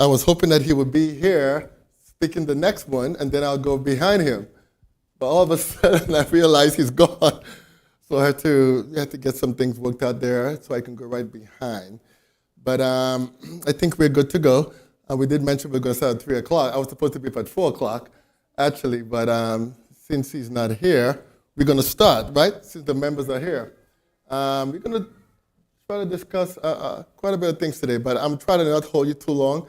I was hoping that he would be here speaking the next one, and then I'll go behind him. But all of a sudden, I realized he's gone. So I had to get some things worked out there so I can go right behind. But I think we're good to go. We did mention we're going to start at 3 o'clock. I was supposed to be up at 4 o'clock, actually, but since he's not here, we're going to start, right? Since the members are here. We're going to try to discuss quite a bit of things today, but I'm trying to not hold you too long.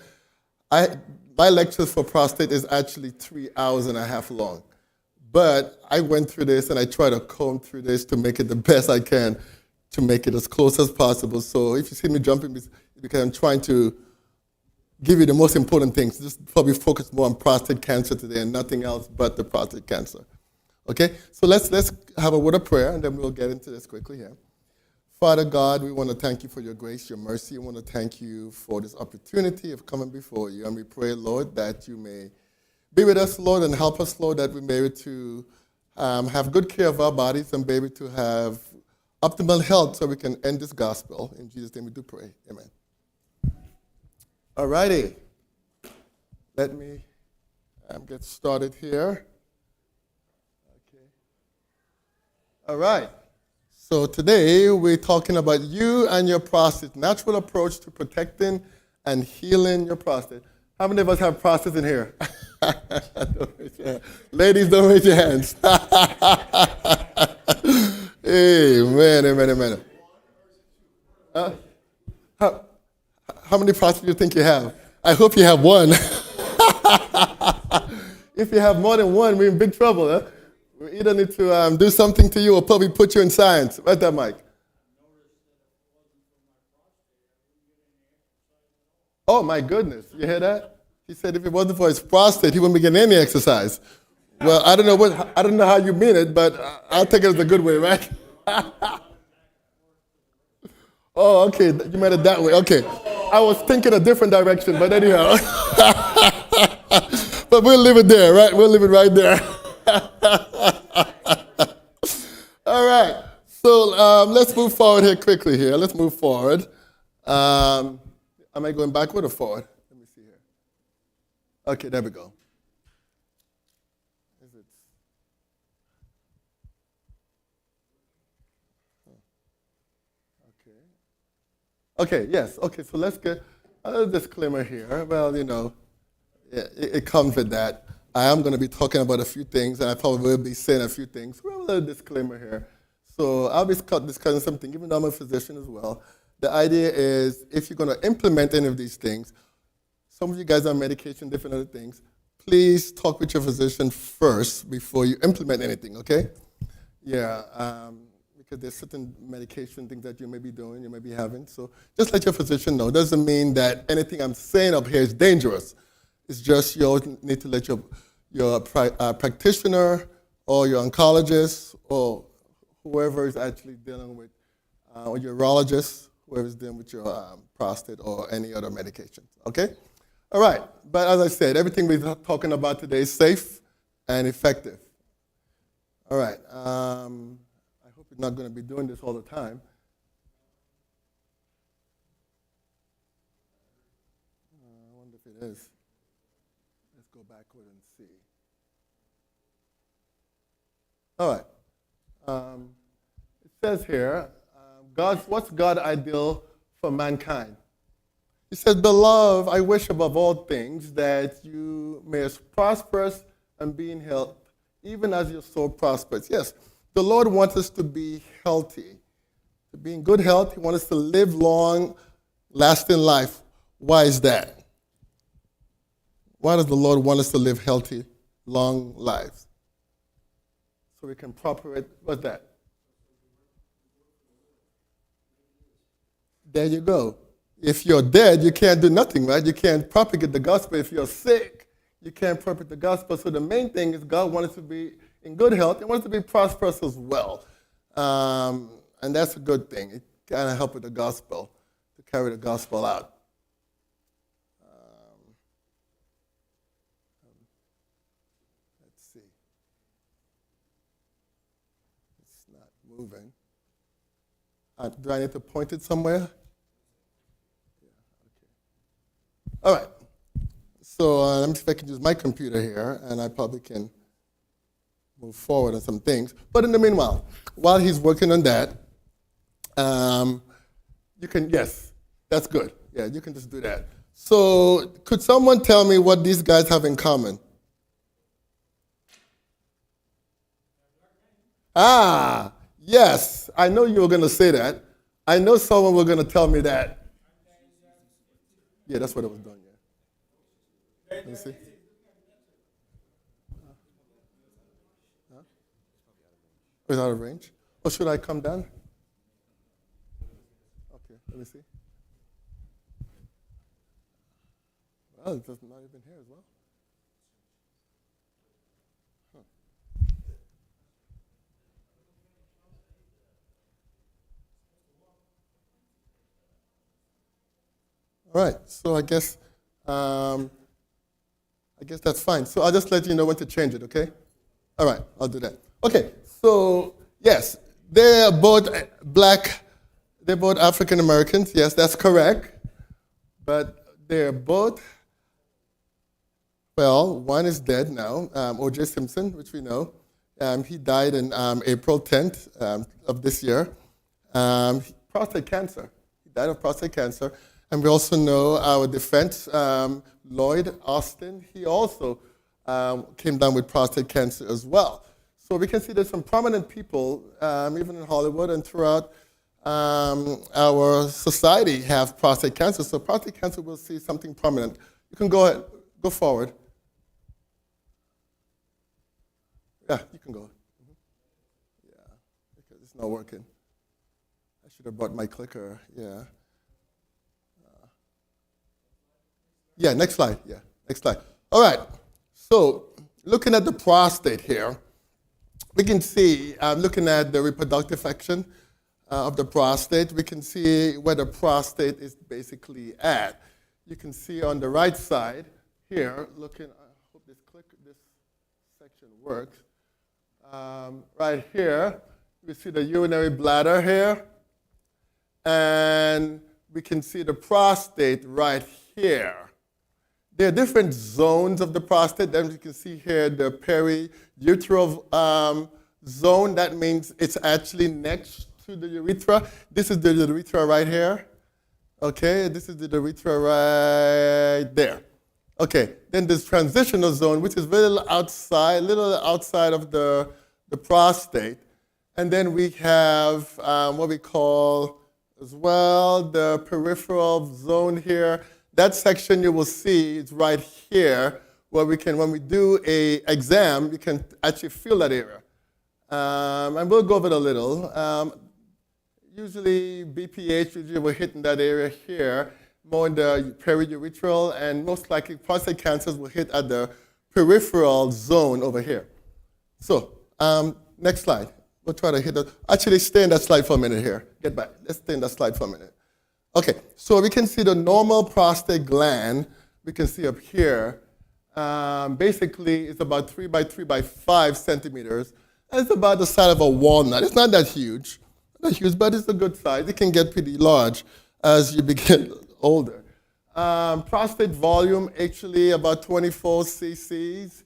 My lectures for prostate is actually 3 hours and a half long. But I went through this and I try to comb through this to make it the best I can to make it as close as possible. So if you see me jumping, it's because I'm trying to give you the most important things. Just probably focus more on prostate cancer today and nothing else but the prostate cancer. Okay? So let's have a word of prayer and then we'll get into this quickly here. Father God, we want to thank you for your grace, your mercy. We want to thank you for this opportunity of coming before you. And we pray, Lord, that you may be with us, Lord, and help us, Lord, that we may be able to have good care of our bodies and be able to have optimal health so we can end this gospel. In Jesus' name we do pray. Amen. All righty. Let me get started here. Okay. All right. So today we're talking about you and your prostate, natural approach to protecting and healing your prostate. How many of us have prostate in here? Don't raise your hand. Ladies, don't raise your hands. Amen, amen, amen. How many prostates do you think you have? I hope you have one. If you have more than one, we're in big trouble. Huh? We either need to do something to you or probably put you in science. Right there, Mike. Oh, my goodness. You hear that? He said if it wasn't for his prostate, he wouldn't be getting any exercise. Well, I don't know how you mean it, but I'll take it as a good way, right? Oh, okay. You meant it that way. Okay. I was thinking a different direction, but anyhow. But we'll leave it there, right? We'll leave it right there. All right. So let's move forward here quickly here. Let's move forward. Am I going backward or forward? Let me see here. Okay, there we go. Is it? Okay. Okay, yes. Okay, so let's get a disclaimer here. Well, you know, it comes with that. I am going to be talking about a few things, and I probably will be saying a few things. Well, a disclaimer here. So I'll be discussing something, even though I'm a physician as well. The idea is if you're going to implement any of these things, some of you guys are on medication, different other things, please talk with your physician first before you implement anything, okay? Yeah, because there's certain medication things that you may be doing, you may be having. So just let your physician know. It doesn't mean that anything I'm saying up here is dangerous. It's just you need to let your practitioner or your oncologist or whoever is actually dealing with, or your urologist, whoever's dealing with your prostate or any other medication, okay? All right, but as I said, everything we're talking about today is safe and effective. All right, I hope you're not going to be doing this all the time. I wonder if it is. Let's go backward and see. All right, it says here, what's God's ideal for mankind? He says, Beloved, I wish above all things that you may be prosperous and be in health, even as your soul prospers. Yes, the Lord wants us to be healthy, to be in good health. He wants us to live long, lasting life. Why is that? Why does the Lord want us to live healthy, long lives? So we can propagate, what's that? There you go. If you're dead, you can't do nothing, right? You can't propagate the gospel. If you're sick, you can't propagate the gospel. So the main thing is God wants us to be in good health. He wants us to be prosperous as well. And that's a good thing. It kind of helps with the gospel, to carry the gospel out. Let's see. It's not moving. Do I need to point it somewhere? All right. So let me see if I can use my computer here, and I probably can move forward on some things. But in the meanwhile, while he's working on that, you can, yes, that's good. Yeah, you can just do that. So could someone tell me what these guys have in common? Ah, yes, I know you were going to say that. I know someone was going to tell me that. Yeah, that's what I was doing, yeah. Let me see. Is out of range? Or should I come down? Okay, let me see. Well, it's not even here as well. All right, so I guess that's fine. So I'll just let you know when to change it, okay? All right, I'll do that. Okay, so yes, they're both black, they're both African Americans. Yes, that's correct. But they're both, well, one is dead now, O.J. Simpson, which we know. He died on April 10th of this year. Prostate cancer. He died of prostate cancer. And we also know our defense, Lloyd Austin, he also came down with prostate cancer as well. So we can see there's some prominent people, even in Hollywood and throughout our society, have prostate cancer. So prostate cancer will see something prominent. You can go ahead, go forward. Yeah, you can go. Yeah, because it's not working. I should have brought my clicker. Yeah. Yeah, next slide. Yeah, next slide. All right. So looking at the prostate here, we can see, looking at the reproductive function of the prostate, we can see where the prostate is basically at. You can see on the right side here, looking, I hope this section works. Right here, we see the urinary bladder here, and we can see the prostate right here. There are different zones of the prostate. As you can see here, the periuteral zone, that means it's actually next to the urethra. This is the urethra right here. Okay, this is the urethra right there. Okay, then this transitional zone, which is a little outside of the prostate. And then we have what we call as well the peripheral zone here. That section you will see is right here, where we can, when we do a exam, you can actually feel that area. And we'll go over it a little. Usually BPH, we're hitting that area here, more in the periurethral, and most likely prostate cancers will hit at the peripheral zone over here. So, next slide. We'll try to hit that. Actually, stay in that slide for a minute here. Get back. Let's stay in that slide for a minute. Okay, so we can see the normal prostate gland. We can see up here. Basically, it's about 3 by 3 by 5 centimeters. And it's about the size of a walnut. It's not that huge. Not huge, but it's a good size. It can get pretty large as you begin older. Prostate volume, actually about 24 cc's.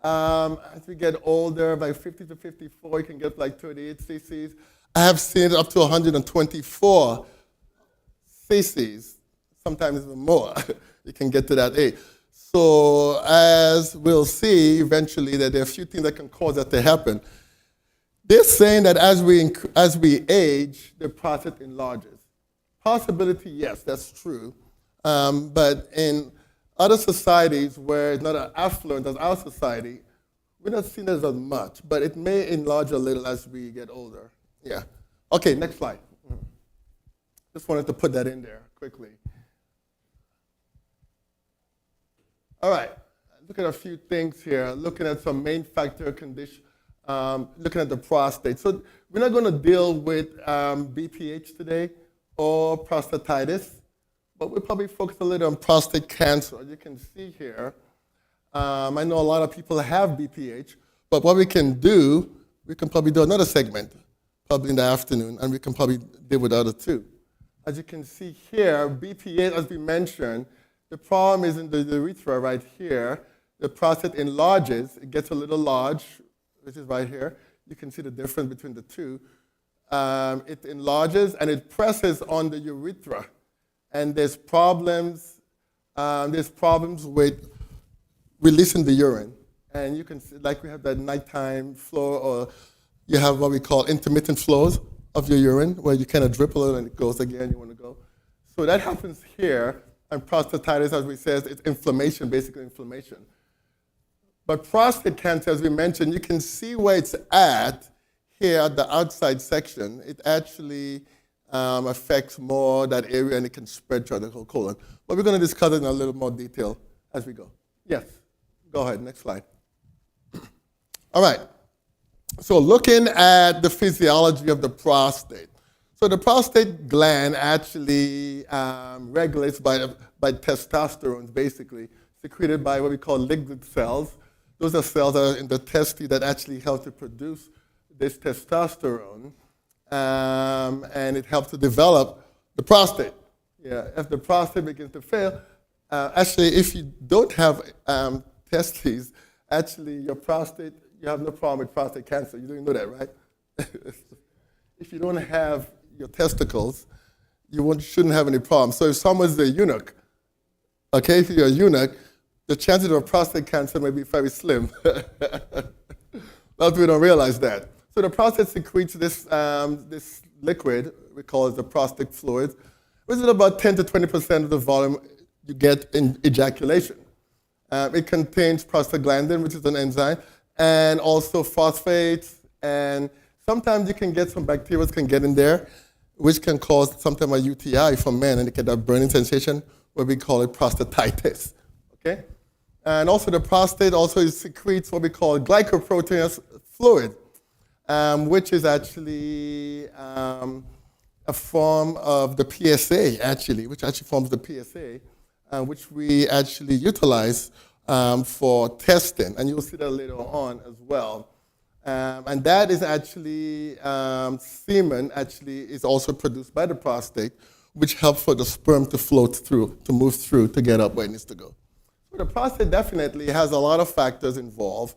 As we get older, by 50 to 54, you can get like 38 cc's. I have seen it up to 124 cc's, sometimes even more. You can get to that age. So as we'll see eventually that there are a few things that can cause that to happen. They're saying that as we age, the prostate enlarges. Possibility, yes, that's true. But in other societies where it's not as affluent as our society, we're not seeing it as much, but it may enlarge a little as we get older. Yeah. Okay, next slide. Just wanted to put that in there quickly. All right, look at a few things here. Looking at some main factor condition, looking at the prostate. So we're not going to deal with BPH today or prostatitis, but we'll probably focus a little on prostate cancer. You can see here, I know a lot of people have BPH, but what we can do, we can probably do another segment, probably in the afternoon, and we can probably deal with the other two. As you can see here, BPH, as we mentioned, The problem is in the urethra right here. The prostate enlarges. It gets a little large, which is right here. You can see the difference between the two. It enlarges and it presses on the urethra. And there's problems with releasing the urine. And you can see, like we have that nighttime flow, or you have what we call intermittent flows of your urine, where you kind of drip a little and it goes again, you want to go. So that happens here, and prostatitis, as we said, it's inflammation, basically inflammation. But prostate cancer, as we mentioned, you can see where it's at here at the outside section. It actually affects more that area, and it can spread throughout the whole colon. But we're going to discuss it in a little more detail as we go. Yes, go ahead, next slide. All right, so looking at the physiology of the prostate. So the prostate gland actually regulates by testosterone, basically, secreted by what we call Leydig cells. Those are cells that are in the testes that actually help to produce this testosterone, and it helps to develop the prostate. Yeah, if the prostate begins to fail, actually, if you don't have testes, actually your prostate, you have no problem with prostate cancer. You didn't know that, right? If you don't have your testicles, you shouldn't have any problem. So if someone's a eunuch, okay, if you're a eunuch, the chances of prostate cancer may be very slim. But we don't realize that. So the prostate secretes this liquid, we call it the prostate fluid, which is about 10 to 20% of the volume you get in ejaculation. It contains prostaglandin, which is an enzyme, and also phosphates, and sometimes you can get some bacteria can get in there, which can cause sometimes a UTI for men, and you get that burning sensation, where we call it prostatitis. Okay? And also the prostate also secretes what we call glycoproteinous fluid, which is actually a form of the PSA, actually, which actually forms the PSA, which we actually utilize for testing, and you'll see that later on as well. And that is actually, semen actually is also produced by the prostate, which helps for the sperm to float through, to move through, to get up where it needs to go. So the prostate definitely has a lot of factors involved,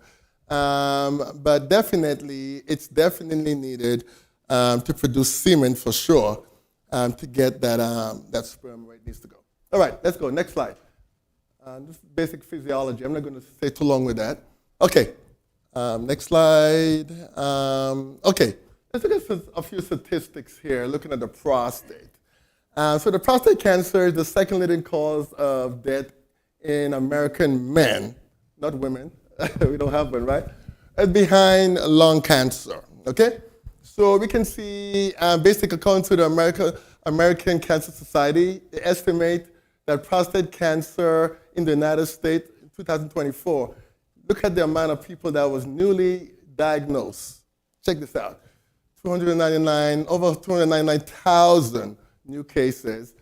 but definitely, it's definitely needed to produce semen for sure, to get that sperm where it needs to go. All right, let's go, next slide. This is basic physiology. I'm not going to stay too long with that. Okay, next slide. Okay, let's look at a few statistics here, looking at the prostate. So the prostate cancer is the second leading cause of death in American men, not women. We don't have one, right? And behind lung cancer, okay? So we can see, basically according to the American Cancer Society, they estimate that prostate cancer in the United States in 2024, look at the amount of people that was newly diagnosed. Check this out. Over 299,000 new cases,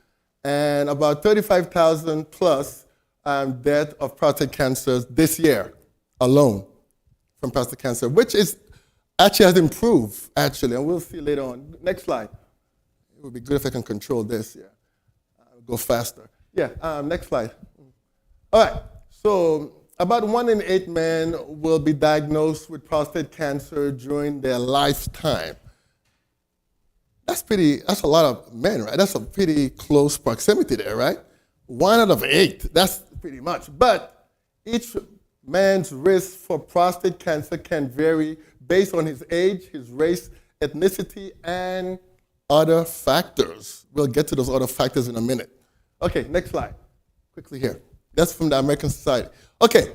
and about 35,000 plus death of prostate cancer this year alone from prostate cancer, which is actually has improved, actually, and we'll see later on. Next slide. It would be good if I can control this, yeah. Go faster. Yeah, next slide. All right, so about 1 in 8 men will be diagnosed with prostate cancer during their lifetime. That's a lot of men, right? That's a pretty close proximity there, right? 1 out of 8, that's pretty much. But each man's risk for prostate cancer can vary based on his age, his race, ethnicity, and other factors. We'll get to those other factors in a minute. Okay, next slide. Quickly here. That's from the American Society. Okay,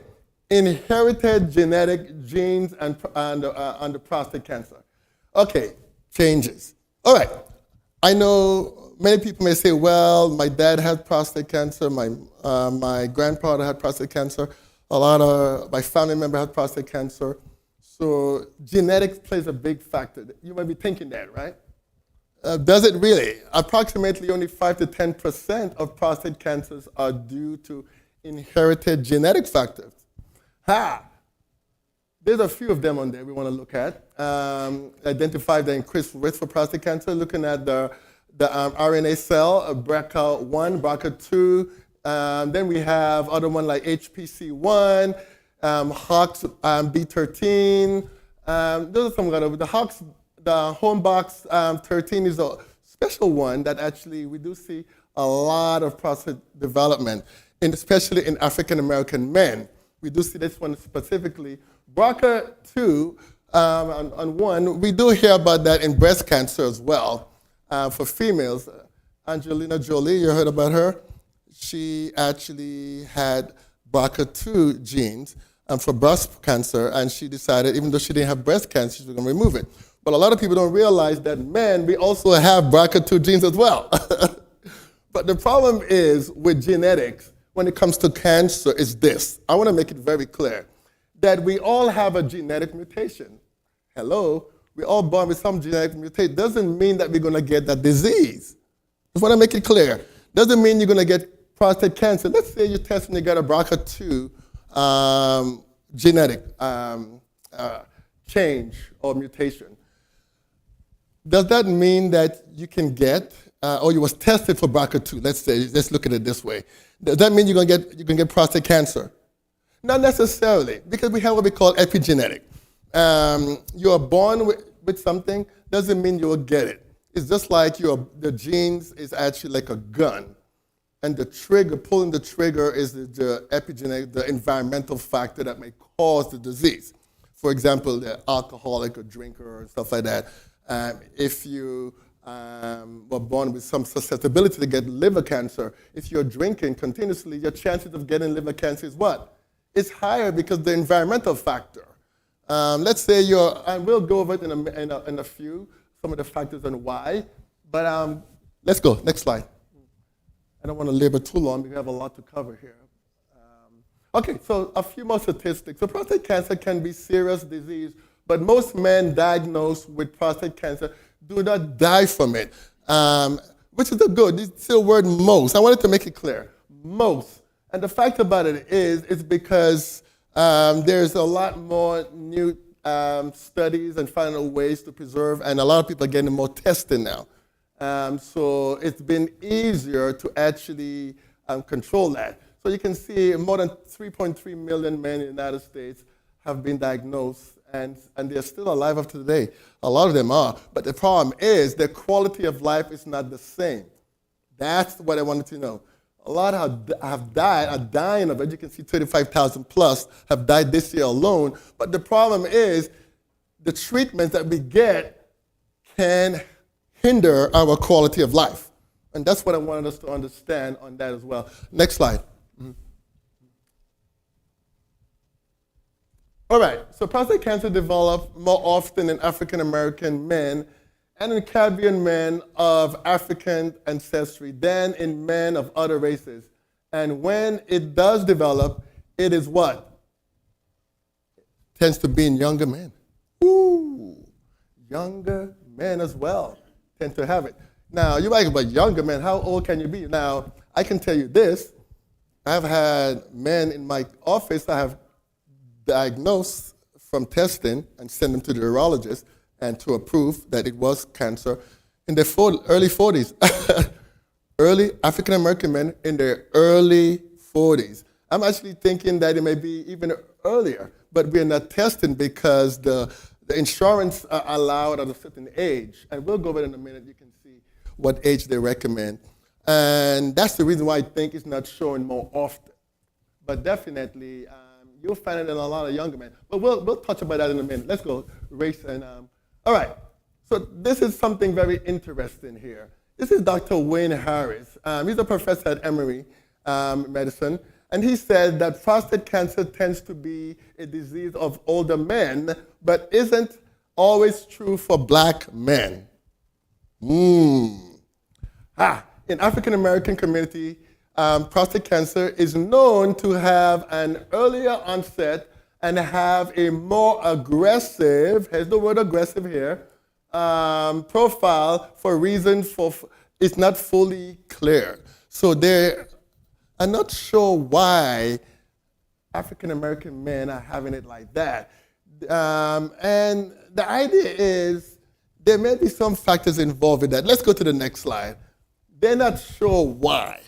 inherited genetic genes and the prostate cancer. Okay, changes. All right, I know many people may say, well, my dad had prostate cancer, my grandfather had prostate cancer, a lot of my family member had prostate cancer. So genetics plays a big factor. You might be thinking that, right? Does it really? Approximately only 5 to 10% of prostate cancers are due to inherited genetic factors. There's a few of them on there we want to look at. Identify the increased risk for prostate cancer, looking at the RNA cell, BRCA1, BRCA2, Then we have other one like HPC1, Hawks B13. Those are some of the Hawks, the Homebox 13 is a special one that actually we do see a lot of prostate development, especially in African American men. We do see this one specifically. BRCA2 on one, we do hear about that in breast cancer as well for females. Angelina Jolie, you heard about her? She actually had BRCA2 genes for breast cancer, and she decided, even though she didn't have breast cancer, she was going to remove it. But a lot of people don't realize that men, we also have BRCA2 genes as well. But the problem is with genetics, when it comes to cancer, is this. I want to make it very clear that we all have a genetic mutation. Hello? We're all born with some genetic mutation. Doesn't mean that we're going to get that disease. Just want to make it clear. Doesn't mean you're going to get prostate cancer. Let's say you test and you get a BRCA2 genetic change or mutation. Does that mean that you can get, or you was tested for BRCA2? Let's look at it this way. Does that mean you can get prostate cancer? Not necessarily, because we have what we call epigenetic. You are born with something, doesn't mean you will get it. It's just like the genes is actually like a gun. And the trigger, pulling the trigger is the epigenetic, the environmental factor that may cause the disease. For example, the alcoholic or drinker or stuff like that. If you were born with some susceptibility to get liver cancer, if you're drinking continuously, your chances of getting liver cancer is what? It's higher because the environmental factor. Let's say and we'll go over it in a few, some of the factors and why, but let's go, next slide. I don't want to labor too long because we have a lot to cover here. Okay, so a few more statistics. So prostate cancer can be serious disease, but most men diagnosed with prostate cancer do not die from it, which is good. It's still word most. I wanted to make it clear, most. And the fact about it is, it's because there's a lot more new studies and finding ways to preserve, and a lot of people are getting more testing now. So it's been easier to actually control that. So you can see more than 3.3 million men in the United States have been diagnosed, and they're still alive up to today. A lot of them are. But the problem is their quality of life is not the same. That's what I wanted to know. A lot have died, are dying of it. You can see 35,000 plus have died this year alone. But the problem is the treatments that we get can hinder our quality of life. And that's what I wanted us to understand on that as well. Next slide. Mm-hmm. All right, so prostate cancer develops more often in African American men and in Caribbean men of African ancestry than in men of other races. And when it does develop, it is what? It tends to be in younger men. Ooh, younger men as well tend to have it. Now, you might go, but younger men, how old can you be? Now, I can tell you this. I've had men in my office I have diagnosed from testing and sent them to the urologist and to approve that it was cancer in their early 40s. Early African-American men in their early 40s. I'm actually thinking that it may be even earlier, but we're not testing because the insurance allowed at a certain age. And we'll go over it in a minute. You can see what age they recommend. And that's the reason why I think it's not showing more often. But definitely, you'll find it in a lot of younger men. But we'll touch about that in a minute. Let's go, race and... all right, so this is something very interesting here. This is Dr. Wayne Harris. He's a professor at Emory Medicine. And he said that prostate cancer tends to be a disease of older men, but isn't always true for black men. In African American community, prostate cancer is known to have an earlier onset and have a more aggressive, here's the word aggressive here, profile for reasons it's not fully clear. So I'm not sure why African American men are having it like that. And the idea is there may be some factors involved in that. Let's go to the next slide. They're not sure why.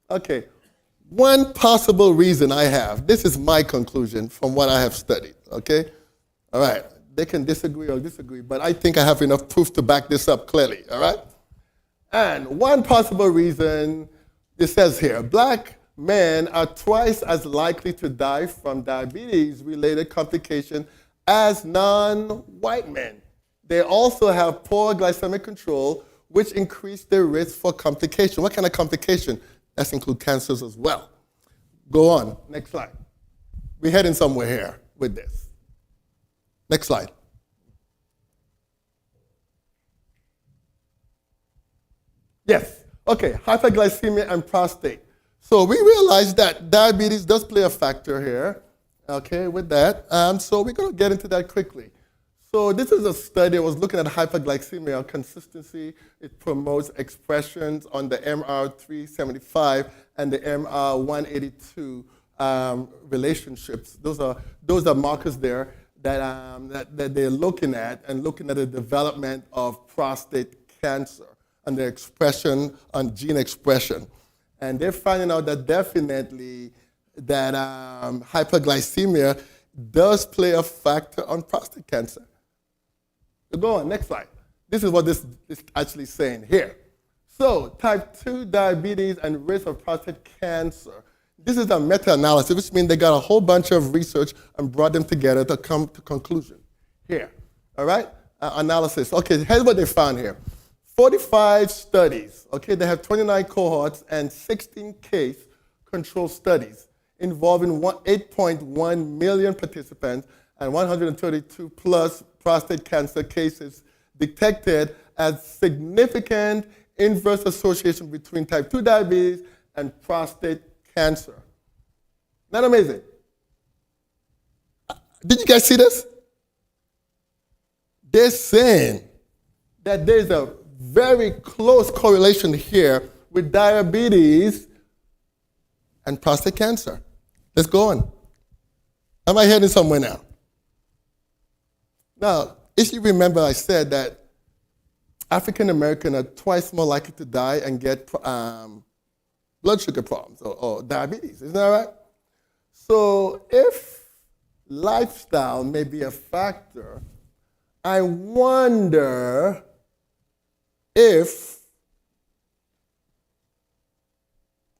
Okay, One possible reason I have, this is my conclusion from what I have studied, okay? All right, they can disagree or disagree, but I think I have enough proof to back this up clearly, all right? And one possible reason, it says here, black men are twice as likely to die from diabetes-related complications as non-white men. They also have poor glycemic control, which increase their risk for complication. What kind of complication? That includes cancers as well. Go on, next slide. We're heading somewhere here with this. Next slide. Yes, okay, hyperglycemia and prostate. So we realize that diabetes does play a factor here, okay, with that. So we're gonna get into that quickly. So this is a study that was looking at hyperglycemia consistency. It promotes expressions on the MR375 and the MR182 relationships. Those are markers there that they're looking at and looking at the development of prostate cancer and the expression on gene expression. And they're finding out that definitely that hyperglycemia does play a factor on prostate cancer. So go on, next slide. This is what this is actually saying here. So type 2 diabetes and risk of prostate cancer. This is a meta-analysis, which means they got a whole bunch of research and brought them together to come to conclusion here. All right? Analysis. Okay, here's what they found here. 45 studies. Okay, they have 29 cohorts and 16 case control studies involving 8.1 million participants and 132 plus prostate cancer cases detected as significant inverse association between type 2 diabetes and prostate cancer. Not amazing? Did you guys see this? They're saying that there's a very close correlation here with diabetes and prostate cancer. Let's go on. Am I heading somewhere now? Now, if you remember, I said that African Americans are twice more likely to die and get blood sugar problems or diabetes. Isn't that right? So if lifestyle may be a factor, I wonder if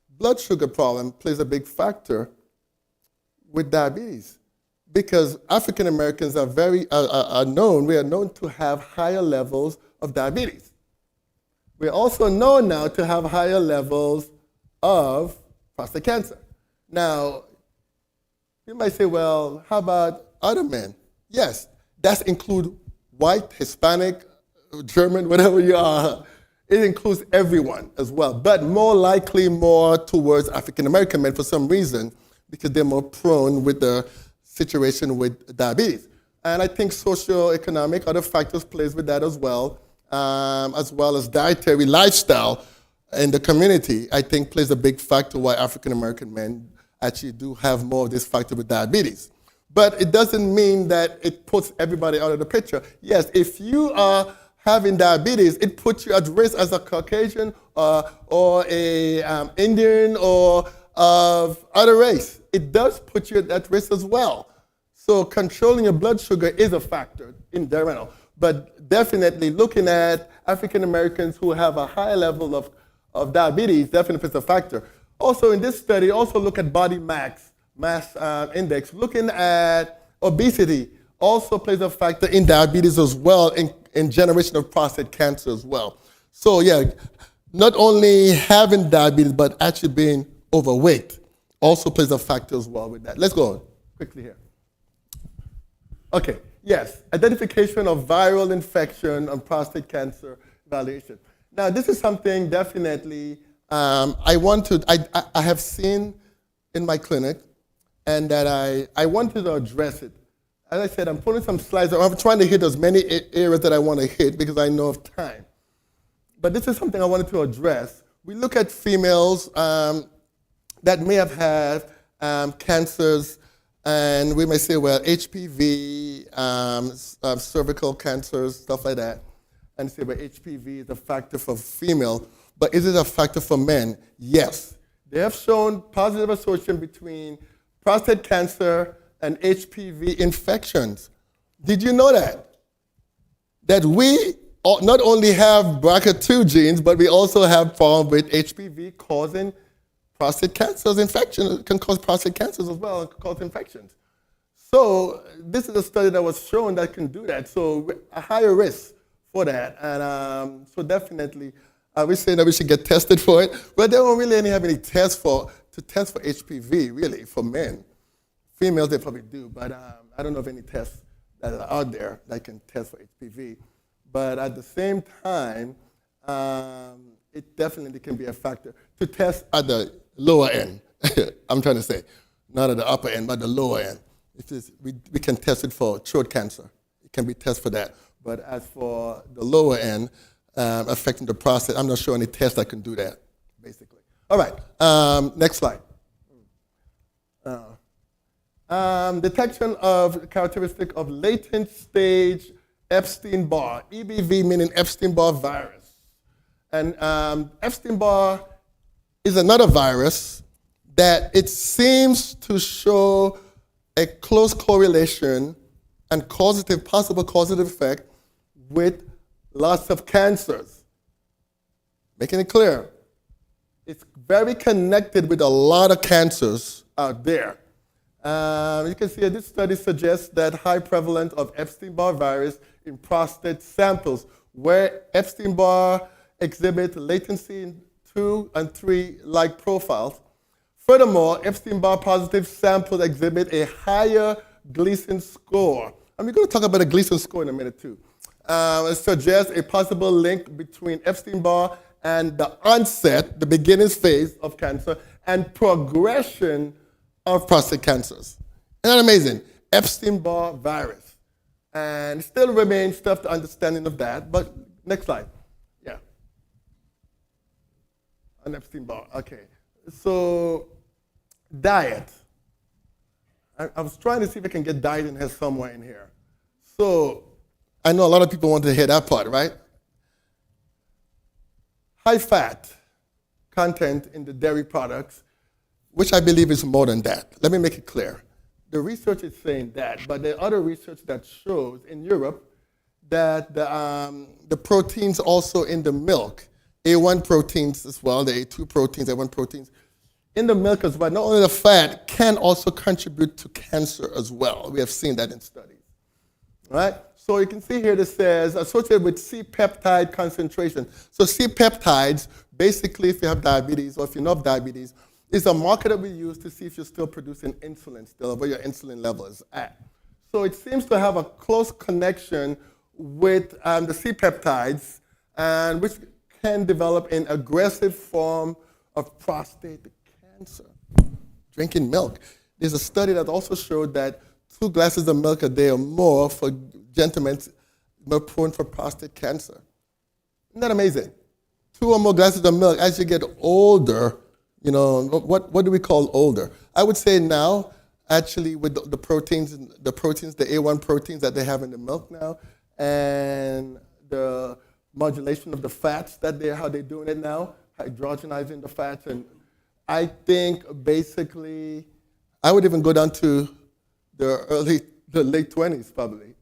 blood sugar problem plays a big factor with diabetes. Because African Americans are we are known to have higher levels of diabetes. We're also known now to have higher levels of prostate cancer. Now, you might say, well, how about other men? Yes, that includes white, Hispanic, German, whatever you are. It includes everyone as well, but more likely more towards African American men for some reason, because they're more prone with the situation with diabetes. And I think socioeconomic, other factors plays with that as well as dietary lifestyle in the community, I think plays a big factor why African American men actually do have more of this factor with diabetes. But it doesn't mean that it puts everybody out of the picture. Yes, if you are having diabetes, it puts you at risk as a Caucasian or a Indian or of other race. It does put you at risk as well. So controlling your blood sugar is a factor in general. But definitely looking at African Americans who have a high level of diabetes definitely is a factor. Also in this study, also look at body mass index. Looking at obesity also plays a factor in diabetes as well, in generation of prostate cancer as well. So yeah, not only having diabetes, but actually being overweight also plays a factor as well with that. Let's go on quickly here. Okay, yes, identification of viral infection and prostate cancer evaluation. Now, this is something definitely I have seen in my clinic, and that I wanted to address it. As I said, I'm putting some slides. I'm trying to hit as many areas that I want to hit because I know of time. But this is something I wanted to address. We look at females that may have had cancers, and we may say, well, HPV, cervical cancers, stuff like that. And say, well, HPV is a factor for female, but is it a factor for men? Yes. They have shown positive association between prostate cancer and HPV infections. Did you know that? That we not only have BRCA2 genes, but we also have problem with HPV causing prostate cancers. Infection can cause prostate cancers as well, and can cause infections. So this is a study that was shown that can do that. So a higher risk for that. And so definitely, we're saying that we should get tested for it. But they don't really have any tests to test for HPV, really, for men. Females, they probably do, but I don't know of any tests that are out there that can test for HPV. But at the same time, it definitely can be a factor to test at the lower end. I'm trying to say, not at the upper end, but the lower end. We can test it for throat cancer. It can be tested for that. But as for the lower end, affecting the prostate, I'm not sure any test that can do that, basically. All right, next slide. Detection of characteristic of latent stage Epstein-Barr, EBV meaning Epstein-Barr virus. And Epstein-Barr is another virus that it seems to show a close correlation and possible causative effect with lots of cancers. Making it clear, it's very connected with a lot of cancers out there. You can see this study suggests that high prevalence of Epstein-Barr virus in prostate samples where Epstein-Barr exhibit latency in 2 and 3-like profiles. Furthermore, Epstein-Barr positive samples exhibit a higher Gleason score. And we're going to talk about a Gleason score in a minute too. It suggests a possible link between Epstein-Barr and the onset, the beginning phase of cancer, and progression of prostate cancers. Isn't that amazing? Epstein-Barr virus. And still remains tough to understanding of that, but next slide. Yeah. On Epstein-Barr, okay. So, diet. I was trying to see if I can get diet in here somewhere in here. So, I know a lot of people want to hear that part, right? High fat content in the dairy products, which I believe is more than that. Let me make it clear. The research is saying that, but there are other research that shows in Europe that the proteins also in the milk, A1 proteins as well, the A2 proteins, A1 proteins, in the milk as well, not only the fat, can also contribute to cancer as well. We have seen that in studies. All right? So you can see here that says associated with C-peptide concentration. So C-peptides, basically if you have diabetes or if you know of diabetes, is a marker that we use to see if you're still producing insulin still, where your insulin level is at. So it seems to have a close connection with the C-peptides, and which can develop an aggressive form of prostate cancer. Drinking milk. There's a study that also showed that 2 glasses of milk a day or more for gentlemen are prone for prostate cancer. Isn't that amazing? 2 or more glasses of milk as you get older. You know, what do we call older? I would say now, actually, with the proteins, the A1 proteins that they have in the milk now, and the modulation of the fats how they're doing it now, hydrogenizing the fats. And I think basically, I would even go down to the late 20s probably,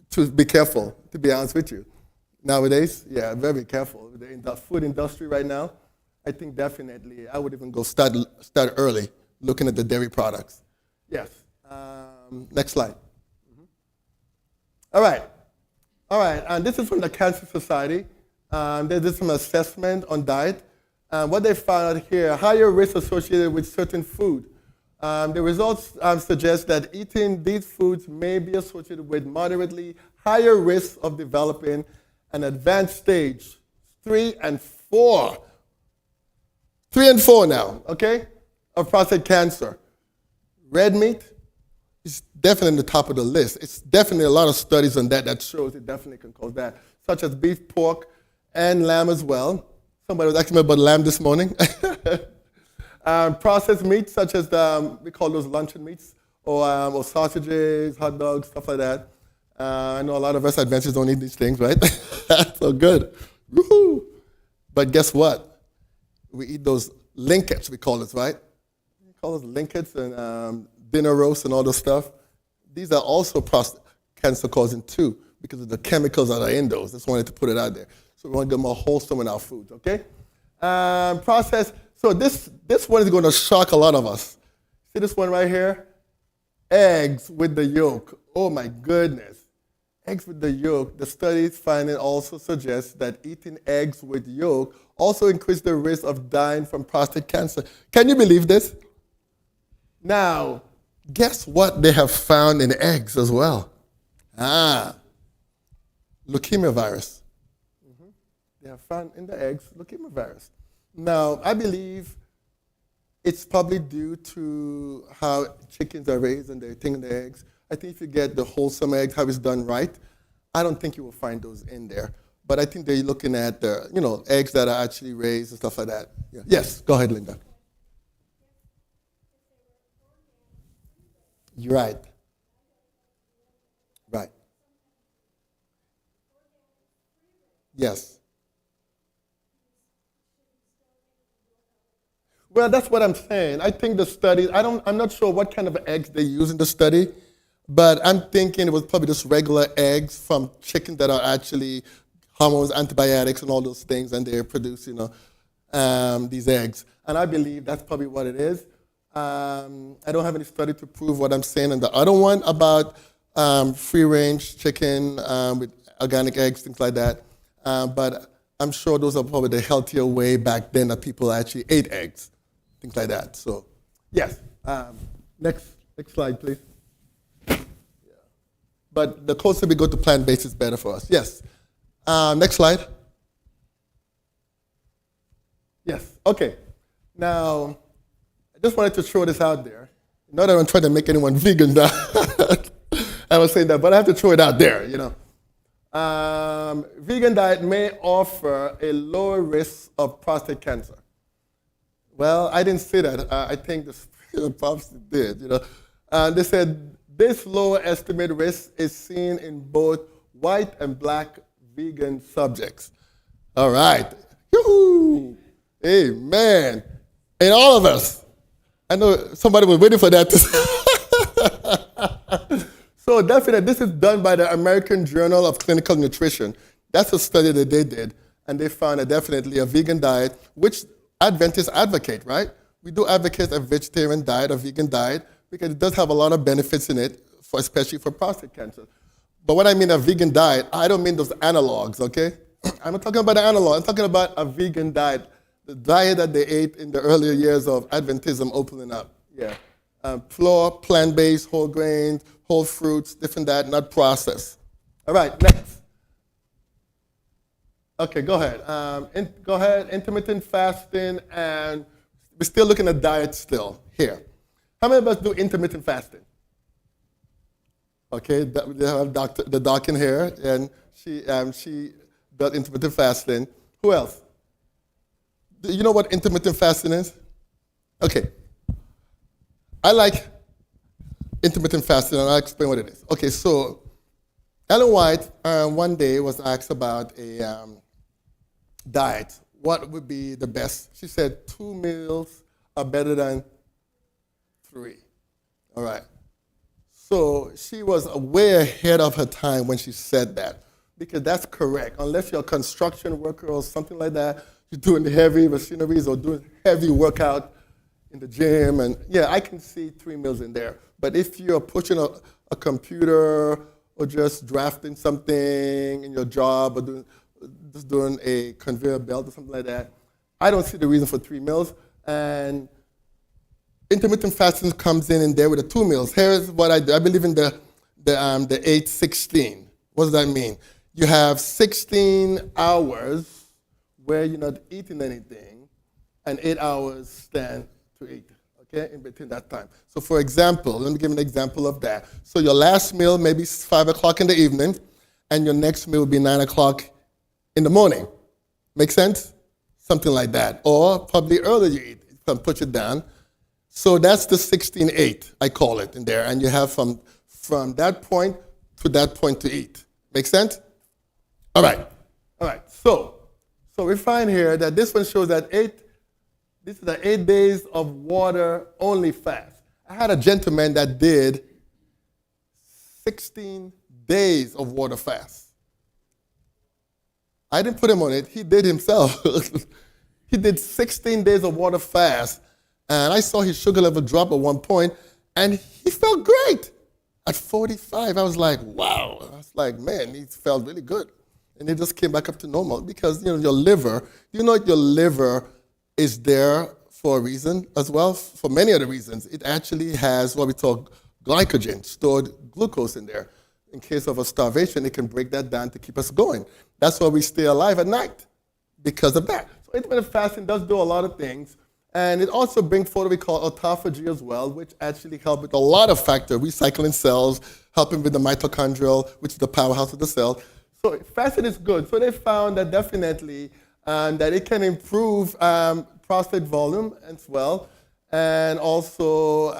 to be careful, to be honest with you. Nowadays, yeah, very careful. The food industry right now, I think definitely I would even go start early looking at the dairy products. Yes. Next slide. All right. And this is from the Cancer Society. They did some assessment on diet. What they found out here, higher risk associated with certain food. The results suggest that eating these foods may be associated with moderately higher risk of developing an advanced stage 3 and 4. 3 and 4 now, okay, of prostate cancer. Red meat is definitely in the top of the list. It's definitely a lot of studies on that shows it definitely can cause that, such as beef, pork, and lamb as well. Somebody was asking me about lamb this morning. Processed meats, such as we call those luncheon meats, or sausages, hot dogs, stuff like that. I know a lot of us adventurers don't eat these things, right? So good. Woohoo! But guess what? We eat those linkets, we call it, right? We call it linkets and dinner roast and all this stuff. These are also cancer causing too because of the chemicals that are in those. Just wanted to put it out there. So we want to get more wholesome in our foods, okay? Process. So this one is going to shock a lot of us. See this one right here? Eggs with the yolk. Oh my goodness. Eggs with the yolk. The studies finding also suggests that eating eggs with yolk also increases the risk of dying from prostate cancer. Can you believe this? Now, guess what they have found in eggs as well? Leukemia virus. They have found in the eggs leukemia virus. Now, I believe it's probably due to how chickens are raised and they're taking the eggs. I think if you get the wholesome eggs, how it's done right, I don't think you will find those in there. But I think they're looking at the, eggs that are actually raised and stuff like that. Yeah. Yes, go ahead, Linda. You're right. Right. Yes. Well, that's what I'm saying. I think the study, I'm not sure what kind of eggs they use in the study, but I'm thinking it was probably just regular eggs from chicken that are actually hormones, antibiotics, and all those things, and they produce, these eggs. And I believe that's probably what it is. I don't have any study to prove what I'm saying. And the other one about free-range chicken with organic eggs, things like that. But I'm sure those are probably the healthier way back then that people actually ate eggs, things like that. So, yes. Next slide, please. But the closer we go to plant-based, it's better for us. Yes. Next slide. Yes. Okay. Now, I just wanted to throw this out there. Not that I'm trying to make anyone vegan. I was saying that, but I have to throw it out there, Vegan diet may offer a lower risk of prostate cancer. Well, I didn't say that. I think the props did, They said this lower estimated risk is seen in both white and black vegan subjects. All right. Yoo-hoo. Amen. And all of us. I know somebody was waiting for that. So definitely, this is done by the American Journal of Clinical Nutrition. That's a study that they did, and they found that definitely a vegan diet, which Adventists advocate, right? We do advocate a vegetarian diet, a vegan diet, because it does have a lot of benefits in it, especially for prostate cancer. But when I mean a vegan diet, I don't mean those analogs, okay? I'm not talking about an analog. I'm talking about a vegan diet, the diet that they ate in the earlier years of Adventism opening up. Yeah. Flour, plant-based, whole grains, whole fruits, different diet, not processed. All right, next. Okay, go ahead. Intermittent fasting, and we're still looking at diet still here. How many of us do intermittent fasting? Okay, we have the doc in here, and she does intermittent fasting. Who else? Do you know what intermittent fasting is? Okay. I like intermittent fasting, and I'll explain what it is. Okay, so Ellen White one day was asked about a diet. What would be the best? She said 2 meals are better than 3. All right. So she was way ahead of her time when she said that, because that's correct. Unless you're a construction worker or something like that, you're doing heavy machineries or doing heavy workout in the gym, and yeah, I can see 3 meals in there. But if you're pushing a computer or just drafting something in your job or just doing a conveyor belt or something like that, I don't see the reason for 3 meals. And intermittent fasting comes in there with the 2 meals. Here's what I do. I believe in the 8-16. What does that mean? You have 16 hours where you're not eating anything, and 8 hours stand to eat, okay, in between that time. So for example, let me give an example of that. So your last meal may be 5 o'clock in the evening, and your next meal will be 9 o'clock in the morning. Make sense? Something like that. Or probably earlier you eat. You can put it down. So that's the 16-8, I call it in there. And you have from that point to that point to eat. Make sense? All right. So we find here that this one shows that This is the 8 days of water only fast. I had a gentleman that did 16 days of water fast. I didn't put him on it. He did himself. He did 16 days of water fast, and I saw his sugar level drop at one point, and he felt great. At 45, I was like, wow. I was like, man, he felt really good. And it just came back up to normal because, your liver, your liver is there for a reason as well, for many other reasons. It actually has what we call glycogen, stored glucose in there. In case of a starvation, it can break that down to keep us going. That's why we stay alive at night, because of that. So intermittent fasting does do a lot of things. And it also brings forth what we call autophagy as well, which actually help with a lot of factors, recycling cells, helping with the mitochondrial, which is the powerhouse of the cell. So fasting is good. So they found that definitely that it can improve prostate volume as well, and also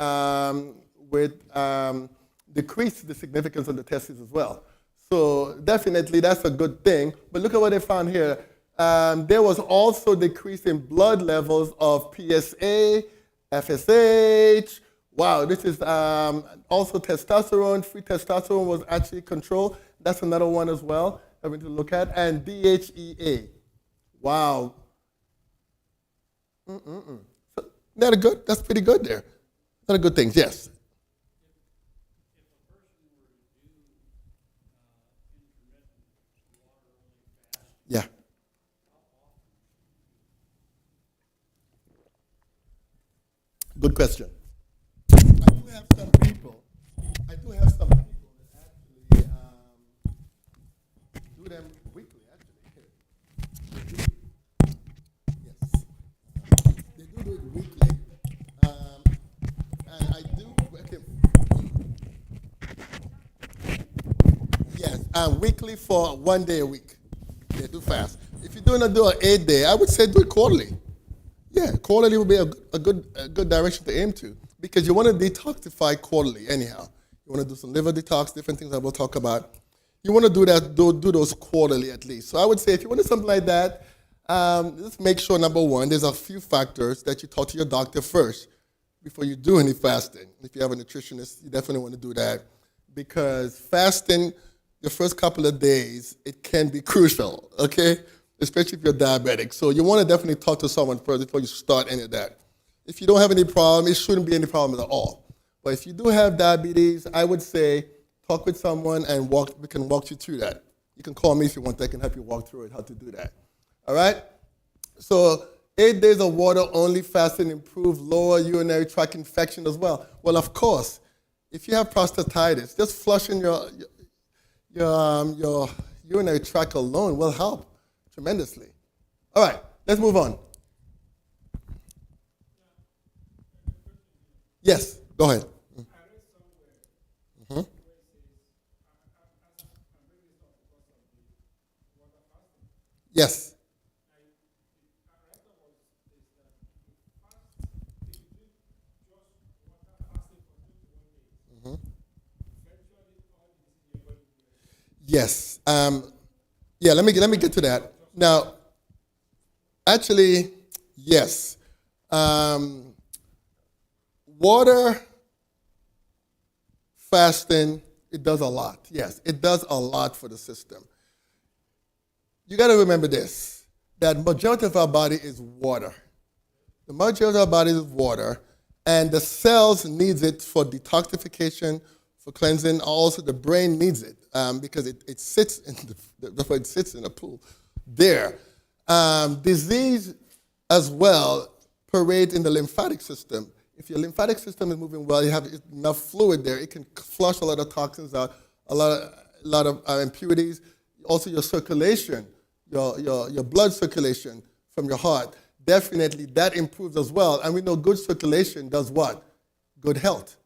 decrease the significance of the testes as well. So definitely that's a good thing. But look at what they found here. There was also decrease in blood levels of PSA, FSH. Wow, this is also testosterone. Free testosterone was actually controlled. That's another one as well that we need to look at. And DHEA. Wow. So, that's pretty good there. Not a good things, yes. Yeah. Good question. I do have some people that actually do them weekly, actually. Yes. They do it weekly. And I do, yes, weekly for 1 day a week. They do fast. If you're going to do an 8 day, I would say do it quarterly. Yeah, quarterly would be a good direction to aim to, because you want to detoxify quarterly anyhow. You want to do some liver detox, different things that we'll talk about. You want to do that, do those quarterly at least. So I would say if you want to do something like that, just make sure, number one, there's a few factors that you talk to your doctor first before you do any fasting. If you have a nutritionist, you definitely want to do that, because fasting the first couple of days, it can be crucial, okay? Especially if you're diabetic. So you want to definitely talk to someone first before you start any of that. If you don't have any problem, it shouldn't be any problem at all. But if you do have diabetes, I would say talk with someone and we can walk you through that. You can call me if you want. I can help you walk through it, how to do that. All right? So 8 days of water only fasting improves lower urinary tract infection as well. Well, of course, if you have prostatitis, just flushing your urinary tract alone will help tremendously. All right, let's move on. Yes, go ahead. Mm-hmm. Yes. Mm-hmm. Yes. Yeah, let me get to that. Now, actually, yes. Water fasting, it does a lot. Yes, it does a lot for the system. You got to remember this, that majority of our body is water. The majority of our body is water, and the cells needs it for detoxification, for cleansing. Also, the brain needs it because it sits in that's why it sits in a pool there. Disease as well parades in the lymphatic system. If your lymphatic system is moving well, you have enough fluid there, it can flush a lot of toxins out, a lot of impurities. Also, your circulation, your blood circulation from your heart, definitely that improves as well. And we know good circulation does what? Good health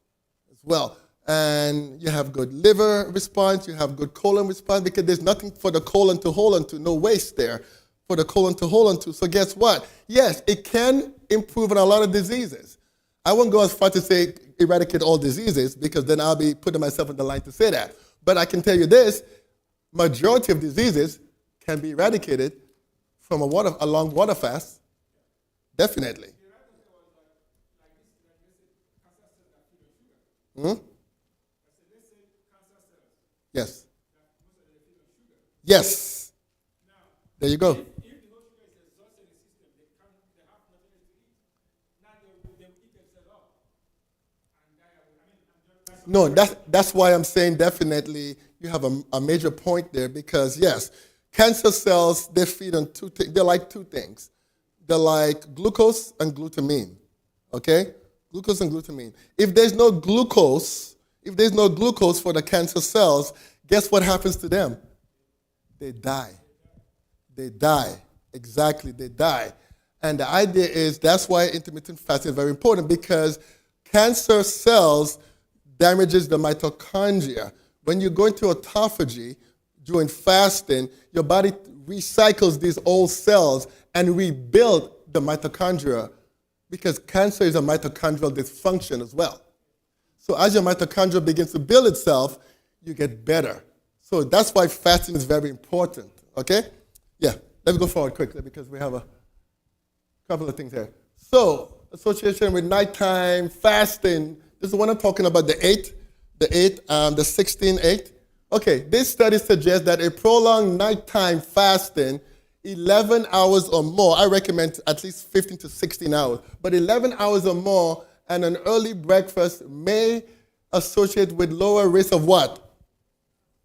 as well. And you have good liver response, you have good colon response, because there's nothing for the colon to hold on to, no waste there for the colon to hold on to. So guess what? Yes, it can improve on a lot of diseases. I won't go as far to say eradicate all diseases, because then I'll be putting myself in the line to say that. But I can tell you this, majority of diseases can be eradicated from a long water fast, definitely. Hmm? Yes. Yes. There you go. No, that's why I'm saying definitely you have a major point there because yes, cancer cells they feed on two things. They're like two things. They're like glucose and glutamine. Okay, glucose and glutamine. If there's no glucose for the cancer cells, guess what happens to them? They die. They die. Exactly, they die. And the idea is that's why intermittent fasting is very important because cancer cells damages the mitochondria. When you go into autophagy during fasting, your body recycles these old cells and rebuild the mitochondria because cancer is a mitochondrial dysfunction as well. So as your mitochondria begins to build itself, you get better. So that's why fasting is very important. Okay? Yeah, let's go forward quickly because we have a couple of things here. So, association with nighttime fasting. This is what I'm talking about, the 16-8. Okay, this study suggests that a prolonged nighttime fasting, 11 hours or more, I recommend at least 15 to 16 hours, but 11 hours or more and an early breakfast may associate with lower risk of what?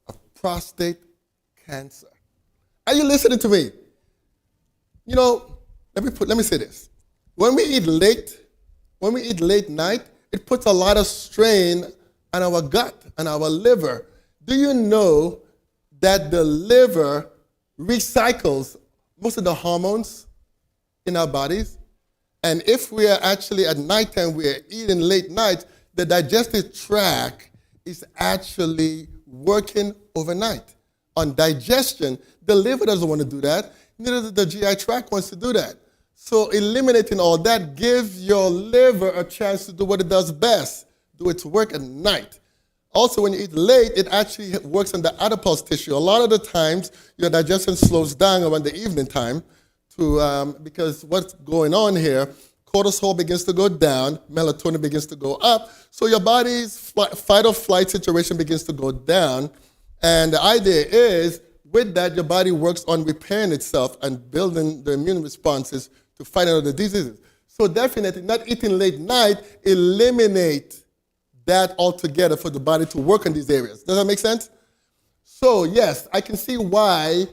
Of prostate cancer. Are you listening to me? You know, let me say this. When we eat late night, it puts a lot of strain on our gut and our liver. Do you know that the liver recycles most of the hormones in our bodies? And if we are actually at nighttime, we are eating late night, the digestive tract is actually working overnight. On digestion, the liver doesn't want to do that. Neither does the GI tract wants to do that. So eliminating all that gives your liver a chance to do what it does best, do its work at night. Also, when you eat late, it actually works on the adipose tissue. A lot of the times, your digestion slows down around the evening time because what's going on here, cortisol begins to go down, melatonin begins to go up, so your body's fight or flight situation begins to go down. And the idea is, with that, your body works on repairing itself and building the immune responses to fight other diseases. So definitely, not eating late night eliminate that altogether for the body to work on these areas. Does that make sense? So yes, I can see why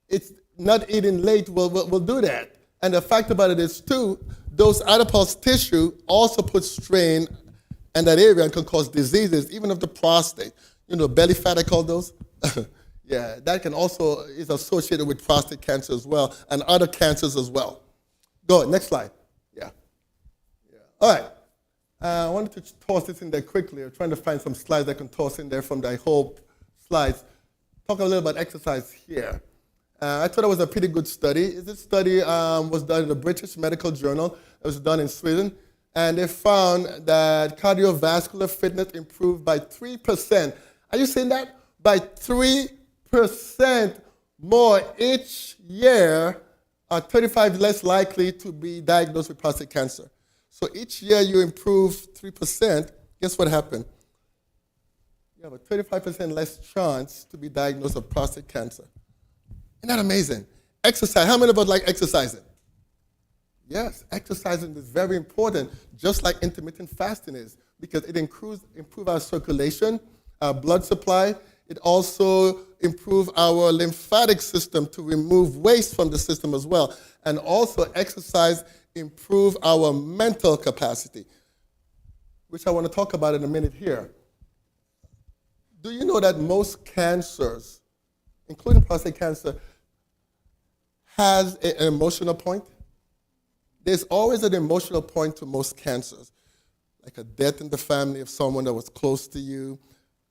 it's not eating late will do that. And the fact about it is too, those adipose tissue also put strain in that area and can cause diseases, even of the prostate. You know, belly fat, I call those. Yeah, that can also is associated with prostate cancer as well and other cancers as well. Go ahead, next slide. Yeah. All right. I wanted to toss this in there quickly. I'm trying to find some slides I can toss in there from the whole slides. Talk a little about exercise here. I thought it was a pretty good study. This study was done in the British Medical Journal. It was done in Sweden. And they found that cardiovascular fitness improved by 3%. Are you saying that? By 3% more each year are 35 less likely to be diagnosed with prostate cancer. So each year you improve 3%, guess what happened? You have a 35% less chance to be diagnosed with prostate cancer. Isn't that amazing? Exercise. How many of us like exercising? Yes, exercising is very important, just like intermittent fasting is, because it improves our circulation, our blood supply. It also improves our lymphatic system to remove waste from the system as well. And also exercise improve our mental capacity, which I want to talk about in a minute here. Do you know that most cancers, including prostate cancer, has an emotional point? There's always an emotional point to most cancers, like a death in the family of someone that was close to you,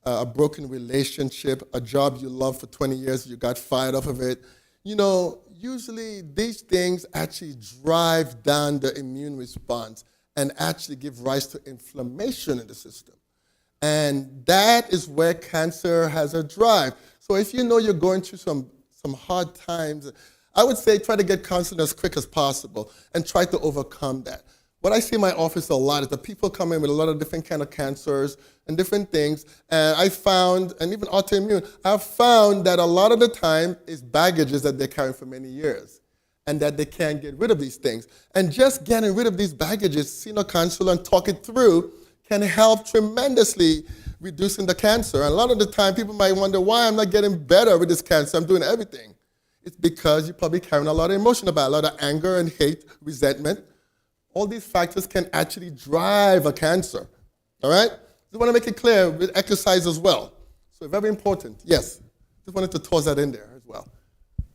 a broken relationship, a job you loved for 20 years, you got fired off of it. You know, usually these things actually drive down the immune response and actually give rise to inflammation in the system. And that is where cancer has a drive. So if you know you're going through some hard times, I would say try to get counseling as quick as possible and try to overcome that. What I see in my office a lot is that people come in with a lot of different kind of cancers and different things. And I found, and even autoimmune, I've found that a lot of the time is baggages that they're carrying for many years and that they can't get rid of these things. And just getting rid of these baggages, seeing a counselor and talk it through can help tremendously reducing the cancer. And a lot of the time people might wonder why I'm not getting better with this cancer. I'm doing everything. It's because you're probably carrying a lot of emotion about it, a lot of anger and hate, resentment. All these factors can actually drive a cancer. All right? Just want to make it clear with exercise as well. So very important. Yes. Just wanted to toss that in there as well.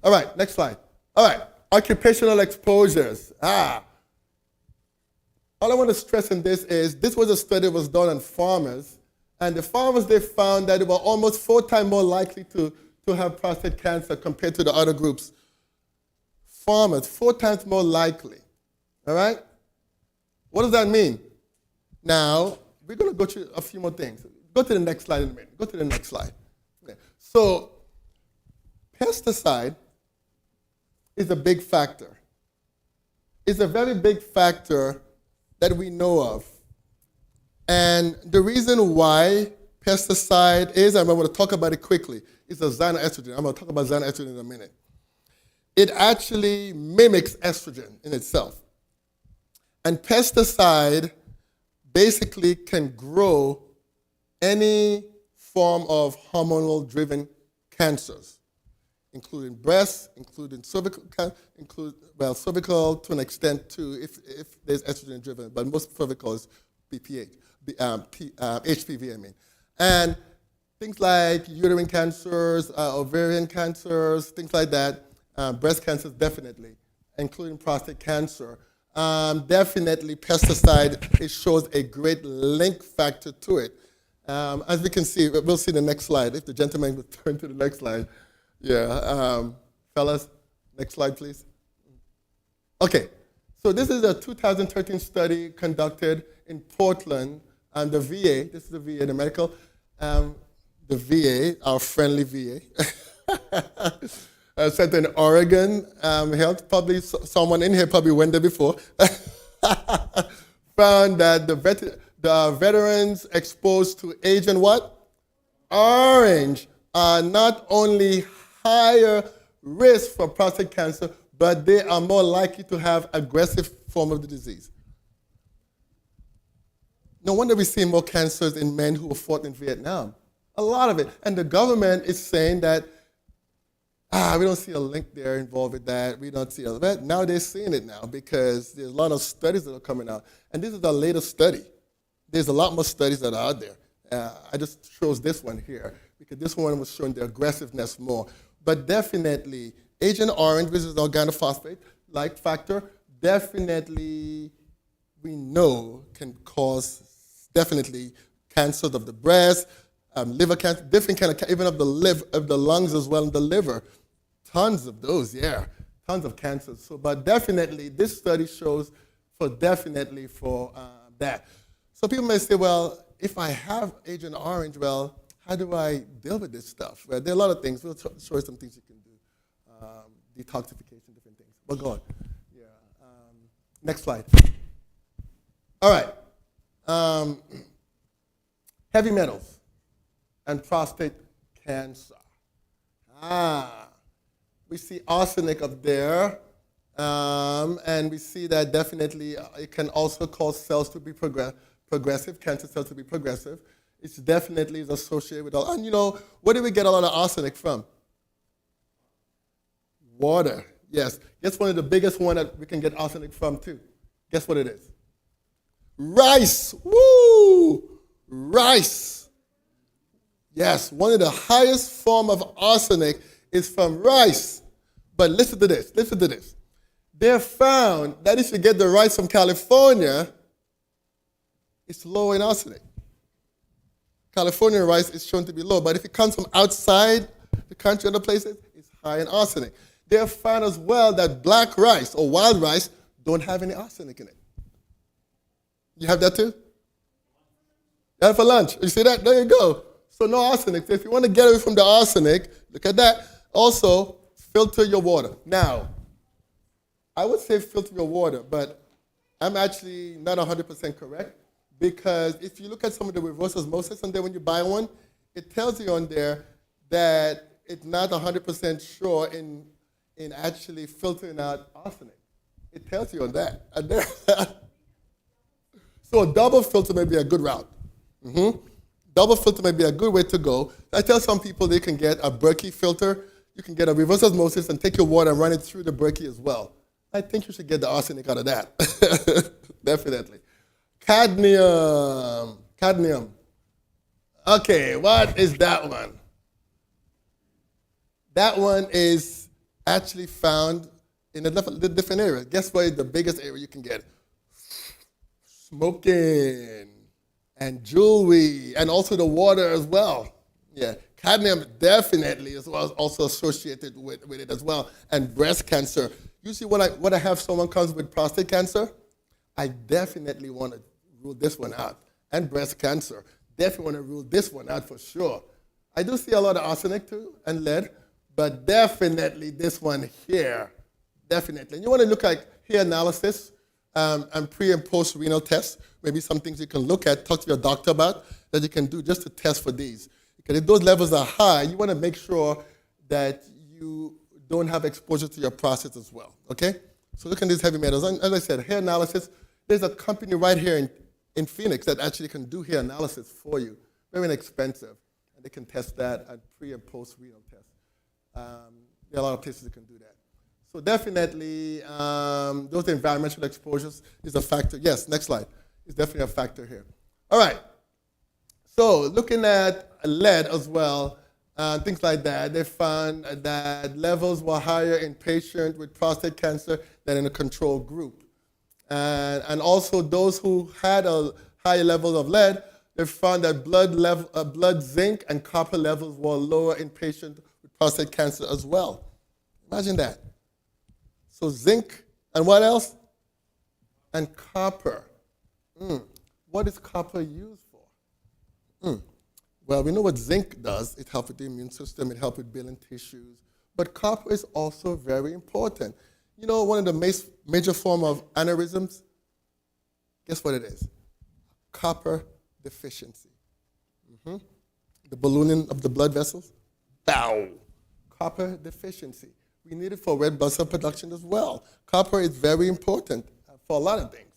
All right, next slide. All right, occupational exposures. All I want to stress in this was a study that was done on farmers. And the farmers, they found that they were almost 4 times more likely to have prostate cancer compared to the other groups. Farmers, 4 times more likely. All right? What does that mean? Now, we're going to go through a few more things. Go to the next slide in a minute. Go to the next slide. Okay. So, pesticide is a big factor. It's a very big factor that we know of. And the reason why pesticide is, I'm going to talk about it quickly, is a xenoestrogen. I'm going to talk about xenoestrogen in a minute. It actually mimics estrogen in itself. And pesticide basically can grow any form of hormonal-driven cancers, including breast, including cervical, cervical to an extent too, if there's estrogen-driven, but most cervical is HPV, I mean. And things like uterine cancers, ovarian cancers, things like that, breast cancers definitely, including prostate cancer. Definitely pesticide, it shows a great link factor to it. As we can see, we'll see the next slide. If the gentleman would turn to the next slide. Yeah, fellas, next slide, please. Okay, so this is a 2013 study conducted in Portland and the VA. This is the VA, the medical, the VA, our friendly VA. Center in Oregon Health. Probably someone in here probably went there before. Found that the veterans exposed to Agent what? Orange are not only higher risk for prostate cancer, but they are more likely to have aggressive form of the disease. No wonder we see more cancers in men who were fought in Vietnam. A lot of it. And the government is saying that, we don't see a link there involved with that. We don't see that. Now they're seeing it now because there's a lot of studies that are coming out. And this is the latest study. There's a lot more studies that are out there. I just chose this one here because this one was showing the aggressiveness more. But definitely, Agent Orange, which is the organophosphate-like factor, definitely we know can cause definitely cancers of the breast, liver cancer, different kind of, even of the lungs as well, and the liver. Tons of those, yeah, tons of cancers. So, but definitely, this study shows for that. So people may say, well, if I have Agent Orange, well, how do I deal with this stuff? Well, there are a lot of things. We'll show you some things you can do. Detoxification, different things. But go on. Yeah. Next slide. All right. Heavy metals and prostate cancer. We see arsenic up there, and we see that definitely it can also cause cells to be progressive, cancer cells to be progressive. It's definitely is associated with all. And you know, where do we get a lot of arsenic from? Water. Yes. Guess one of the biggest one that we can get arsenic from too. Guess what it is? Rice. Woo! Rice. Yes, one of the highest form of arsenic is from rice. But listen to this, They found that if you get the rice from California, it's low in arsenic. California rice is shown to be low, but if it comes from outside the country, other places, it's high in arsenic. They have found as well that black rice or wild rice don't have any arsenic in it. You have that too? Yeah, for lunch. You see that? There you go. So no arsenic. So if you want to get away from the arsenic, look at that. Also, filter your water. Now, I would say filter your water, but I'm actually not 100% correct because if you look at some of the reverse osmosis on there when you buy one, it tells you on there that it's not 100% sure in actually filtering out arsenic. It tells you on that. And there, so a double filter may be a good route. Double filter may be a good way to go. I tell some people they can get a Berkey filter. You can get a reverse osmosis and take your water and run it through the Berkey as well. I think you should get the arsenic out of that. Definitely. Cadmium. Cadmium. Okay, what is that one? That one is actually found in a different area. Guess what is the biggest area you can get? Smoking and jewelry and also the water as well. Yeah, cadmium definitely is also associated with it as well. And breast cancer. Usually when I have someone comes with prostate cancer, I definitely want to rule this one out. And breast cancer. Definitely want to rule this one out for sure. I do see a lot of arsenic too and lead, but definitely this one here. Definitely. And you want to look at hair analysis and pre and post renal tests. Maybe some things you can look at, talk to your doctor about that you can do just to test for these. Because if those levels are high, you want to make sure that you don't have exposure to your prostate as well. Okay? So look at these heavy metals. And as I said, hair analysis, there's a company right here in Phoenix that actually can do hair analysis for you. Very inexpensive. And they can test that at pre and post renal tests. There are a lot of places that can do that. So definitely, those environmental exposures is a factor. Yes, next slide. It's definitely a factor here. All right. So looking at lead as well, things like that, they found that levels were higher in patients with prostate cancer than in a control group. And also those who had a high level of lead, they found that blood zinc and copper levels were lower in patients with prostate cancer as well. Imagine that. So zinc and what else? And copper. What is copper used for? Well, we know what zinc does. It helps with the immune system. It helps with building tissues. But copper is also very important. You know, one of the major form of aneurysms, guess what it is? Copper deficiency. The ballooning of the blood vessels. Bow. Copper deficiency. We need it for red blood cell production as well. Copper is very important for a lot of things.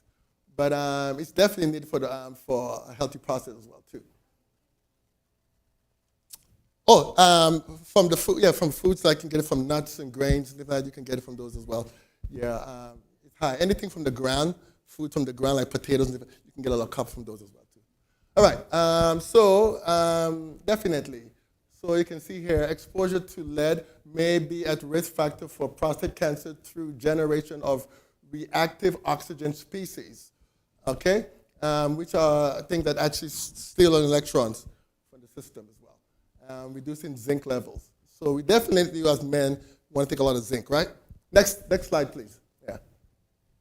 But it's definitely needed for a healthy prostate as well, too. From the food, from foods, like you can get it from nuts and grains, and that you can get it from those as well. Yeah, it's high. Anything from the ground, food from the ground, like potatoes, you can get a lot of copper from those as well, too. All right, definitely. So you can see here, exposure to lead may be at risk factor for prostate cancer through generation of reactive oxygen species, okay, which are things that actually steal electrons from the system as well, reducing zinc levels. So we definitely, as men, want to take a lot of zinc, right? Next slide, please. Yeah.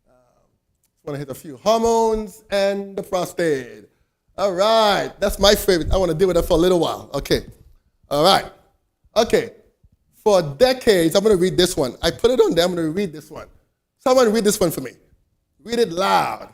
Just want to hit a few. Hormones and the prostate. All right, that's my favorite. I want to deal with that for a little while. Okay. All right. Okay. For decades, I'm going to read this one. I put it on there. I'm going to read this one. Someone read this one for me. Read it loud.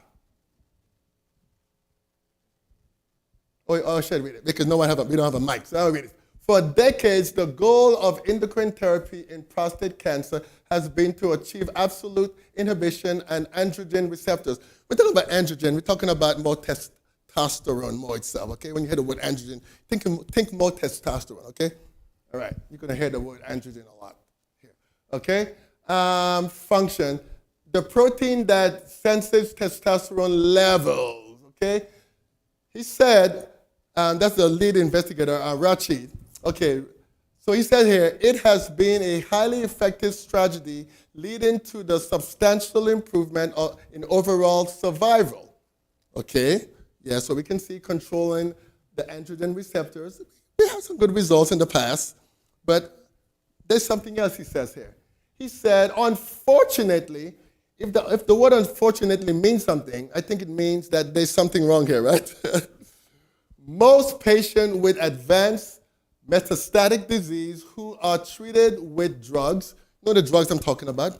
I should read it because we don't have a mic, so I'll read it. For decades, the goal of endocrine therapy in prostate cancer has been to achieve absolute inhibition and androgen receptors. We're talking about androgen. We're talking about more testosterone, more itself, okay? When you hear the word androgen, think more testosterone, okay? All right, you're going to hear the word androgen a lot here, okay? Function, the protein that senses testosterone levels, okay? He said, that's the lead investigator, Rachid. Okay, so he said here, it has been a highly effective strategy leading to the substantial improvement in overall survival. Okay, yeah, so we can see controlling the androgen receptors. We had some good results in the past, but there's something else he says here. He said, unfortunately, if the word unfortunately means something, I think it means that there's something wrong here, right? Most patients with advanced metastatic disease who are treated with drugs, you know the drugs I'm talking about,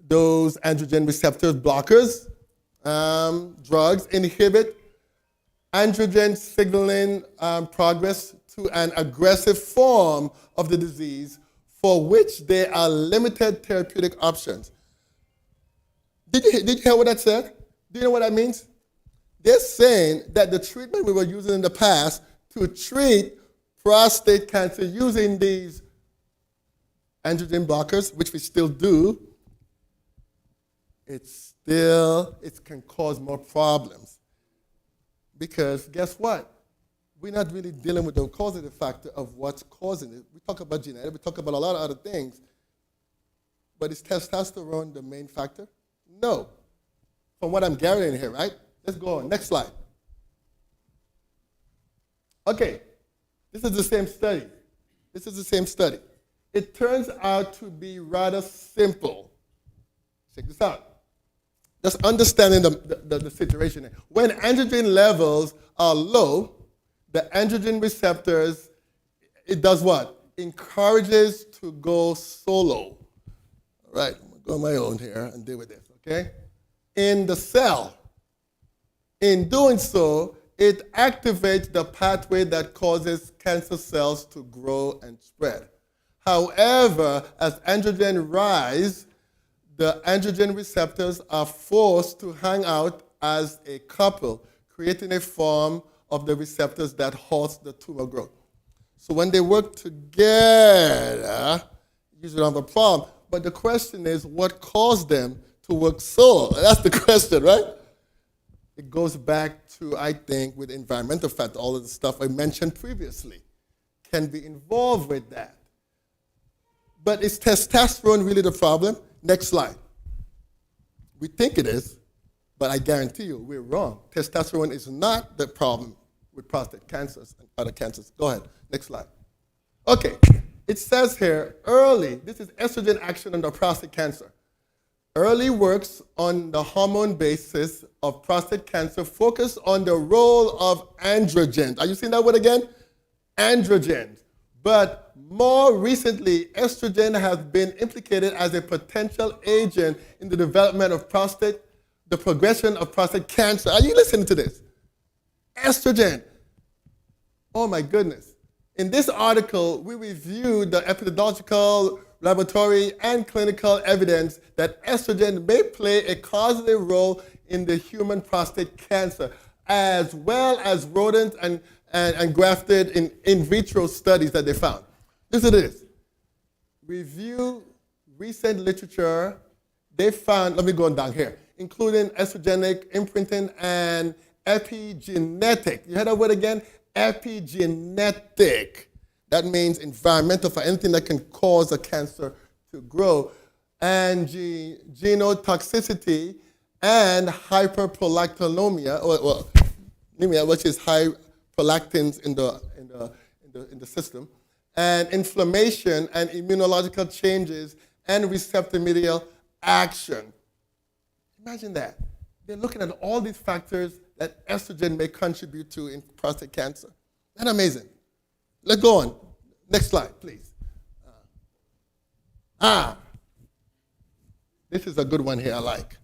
those androgen receptor blockers, drugs, inhibit androgen signaling progress to an aggressive form of the disease for which there are limited therapeutic options. Did you hear what that said? Do you know what that means? They're saying that the treatment we were using in the past to treat prostate cancer using these androgen blockers, which we still do, it can cause more problems. Because guess what? We're not really dealing with the causative factor of what's causing it. We talk about genetics, we talk about a lot of other things. But is testosterone the main factor? No. From what I'm gathering here, right? Let's go on. Next slide. Okay. This is the same study. This is the same study. It turns out to be rather simple. Check this out. Just understanding the situation. When androgen levels are low, the androgen receptors, it does what? Encourages to go solo. All right, I'm going to go on my own here and deal with this, okay? In the cell. In doing so, it activates the pathway that causes cancer cells to grow and spread. However, as androgen rise, the androgen receptors are forced to hang out as a couple, creating a form of the receptors that halts the tumor growth. So when they work together, you usually don't have a problem. But the question is, what caused them to work solo? That's the question, right? It goes back to, I think, with environmental factors, all of the stuff I mentioned previously can be involved with that. But is testosterone really the problem? Next slide. We think it is, but I guarantee you we're wrong. Testosterone is not the problem with prostate cancers and other cancers. Go ahead, next slide. Okay, it says here, this is estrogen action on the prostate cancer. Early works on the hormone basis of prostate cancer focus on the role of androgens. Are you seeing that word again? Androgens. But more recently, estrogen has been implicated as a potential agent in the development of the progression of prostate cancer. Are you listening to this? Estrogen. Oh my goodness. In this article, we reviewed the epidemiological, laboratory, and clinical evidence that estrogen may play a causative role in the human prostate cancer, as well as rodent and grafted in vitro studies that they found. Listen to this. Review recent literature. They found, let me go on down here, including estrogenic imprinting and epigenetic. You heard that word again? Epigenetic. That means environmental for anything that can cause a cancer to grow. And genotoxicity and hyperprolactinemia, which is high prolactins in the system, and inflammation and immunological changes and receptor medial action. Imagine that. They're looking at all these factors that estrogen may contribute to in prostate cancer. Isn't that amazing? Let's go on. Next slide, please. This is a good one here I like.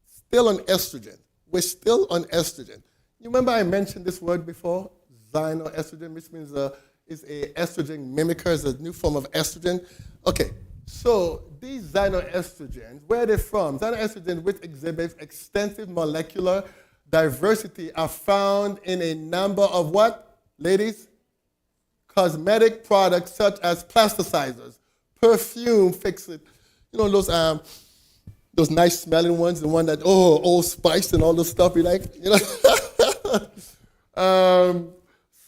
Still on estrogen. We're still on estrogen. You remember I mentioned this word before? Xenoestrogen, which means is a estrogen mimicker, is a new form of estrogen. Okay, so these xenoestrogens, where are they from? Xenoestrogens, which exhibits extensive molecular diversity, are found in a number of what, ladies? Cosmetic products such as plasticizers, perfume fixes, you know, those nice smelling ones, the one that, Old Spice and all this stuff you like, you know.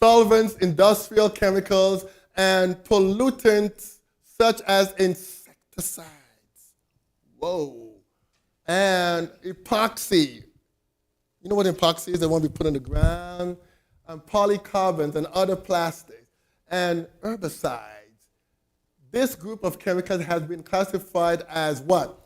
Solvents, industrial chemicals, and pollutants such as insecticides. Whoa. And epoxy. You know what epoxy is? The one we put on the ground. And polycarbons and other plastics. And herbicides. This group of chemicals has been classified as what?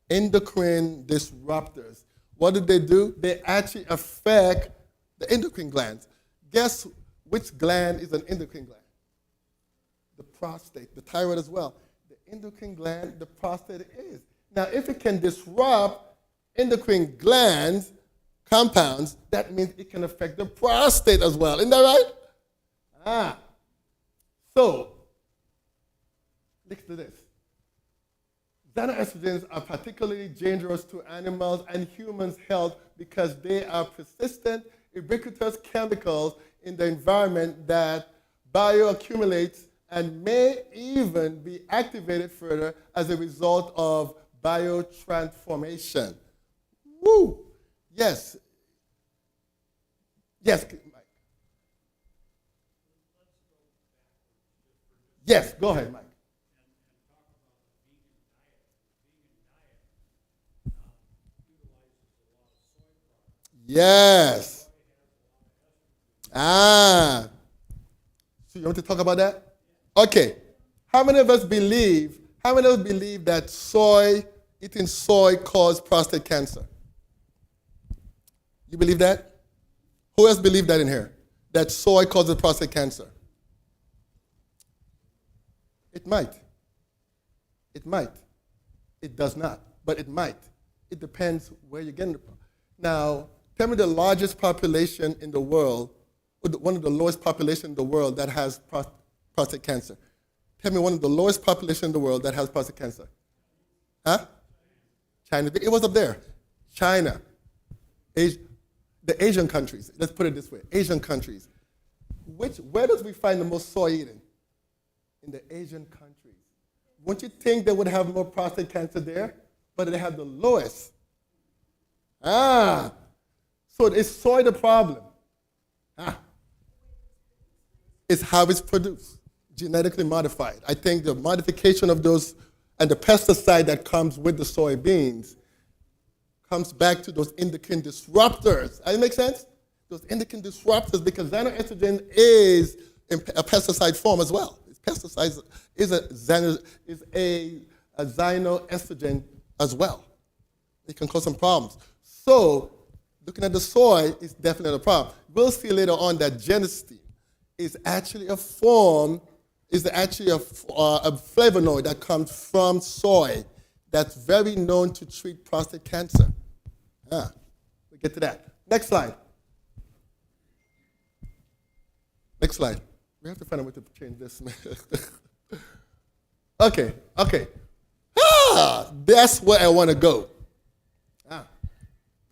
Endocrine disruptors. What do? They actually affect the endocrine glands. Guess which gland is an endocrine gland? The prostate, the thyroid as well. The endocrine gland the prostate is. Now, if it can disrupt endocrine glands compounds, that means it can affect the prostate as well. Isn't that right? So, listen to this. Xenoestrogens are particularly dangerous to animals and humans' health because they are persistent, ubiquitous chemicals in the environment that bioaccumulates and may even be activated further as a result of biotransformation. Woo! Yes. Yes, Mike. Yes, go ahead, Mike. Yes. So you want to talk about that? Okay. How many of us believe that eating soy causes prostate cancer? You believe that? Who else believes that in here? That soy causes prostate cancer? It might. It might. It does not, but it might. It depends where you're getting it from. Now, tell me the largest population in the world, or one of the lowest population in the world that has prostate cancer. Tell me one of the lowest population in the world that has prostate cancer. Huh? China. It was up there. China. The Asian countries. Let's put it this way. Asian countries. Where does we find the most soy eating? In the Asian countries. Wouldn't you think they would have more prostate cancer there? But they have the lowest. So is soy the problem? It's how it's produced, genetically modified. I think the modification of those and the pesticide that comes with the soybeans comes back to those endocrine disruptors. Does it make sense? Those endocrine disruptors, because xenoestrogen is in a pesticide form as well. Pesticides is a xenoestrogen as well. It can cause some problems. So, looking at the soy is definitely a problem. We'll see later on that genistein is actually a flavonoid that comes from soy that's very known to treat prostate cancer. We'll get to that. Next slide. Next slide. We have to find a way to change this. Okay. That's where I want to go.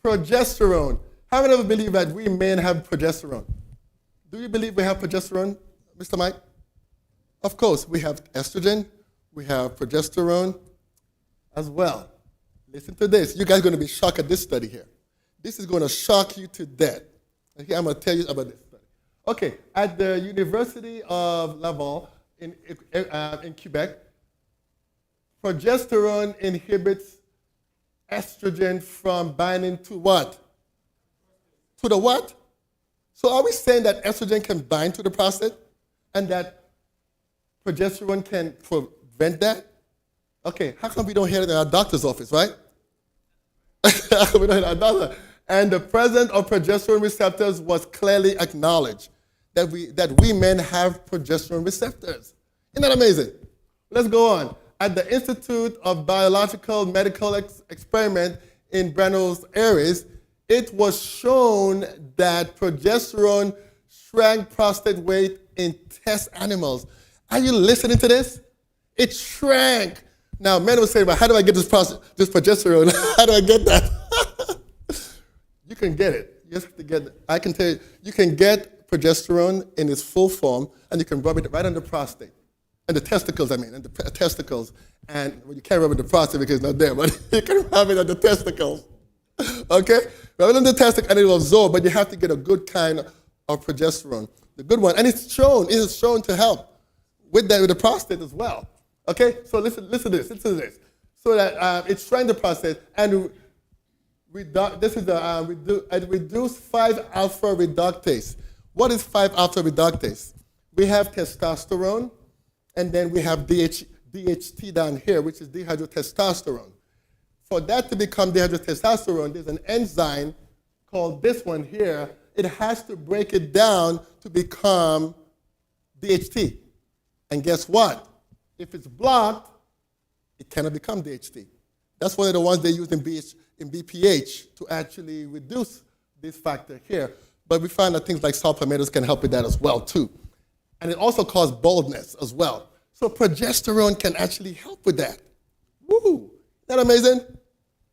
Progesterone. How many of you believe that we men have progesterone? Do you believe we have progesterone, Mr. Mike? Of course, we have estrogen, we have progesterone as well. Listen to this. You guys are going to be shocked at this study here. This is going to shock you to death. Okay, I'm going to tell you about this study. Okay, at the University of Laval in Quebec, progesterone inhibits estrogen from binding to what? To the what? So are we saying that estrogen can bind to the prostate and that progesterone can prevent that? Okay, how come we don't hear it in our doctor's office, right? How come we don't hear it in our doctor? And the presence of progesterone receptors was clearly acknowledged, that we men have progesterone receptors. Isn't that amazing? Let's go on. At the Institute of Biological Medical Experiment in Buenos Aires, it was shown that progesterone shrank prostate weight in test animals. Are you listening to this? It shrank. Now, men will say, well, how do I get this progesterone? How do I get that? You can get it. You just have to get it. I can tell you, you can get progesterone in its full form, and you can rub it right on the prostate. And the testicles, and the testicles. And well, you can't rub it on the prostate because it's not there, but you can rub it on the testicles. Okay? Rub it on the testicle and it will absorb, but you have to get a good kind of progesterone. The good one. And it is shown to help with the prostate as well. Okay? So listen to this. So that it shrinks the prostate and reduce 5-alpha reductase. What is 5-alpha reductase? We have testosterone, and then we have DHT down here, which is dihydrotestosterone. For that to become dihydrotestosterone, there's an enzyme called this one here. It has to break it down to become DHT. And guess what? If it's blocked, It cannot become DHT. That's one of the ones they use in BPH to actually reduce this factor here. But we find that things like saw palmettos can help with that as well, too. And it also causes baldness as well. So progesterone can actually help with that. Woo! Isn't that amazing?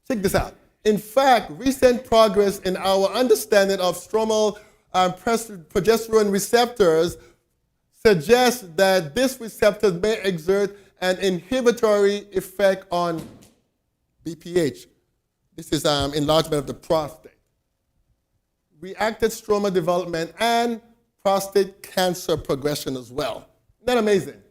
Check this out. In fact, recent progress in our understanding of stromal progesterone receptors suggests that this receptor may exert an inhibitory effect on BPH. This is enlargement of the prostate, reactive stroma development, and prostate cancer progression as well. Isn't that amazing?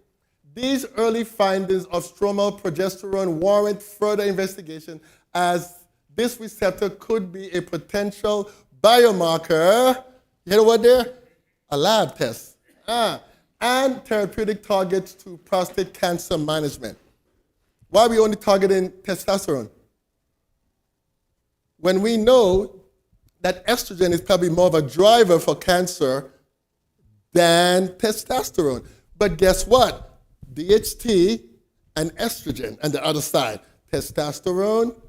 These early findings of stromal progesterone warrant further investigation, as this receptor could be a potential biomarker. You hear the word there? A lab test. And therapeutic targets to prostate cancer management. Why are we only targeting testosterone? When we know that estrogen is probably more of a driver for cancer than testosterone. But guess what? DHT and estrogen on the other side. Testosterone,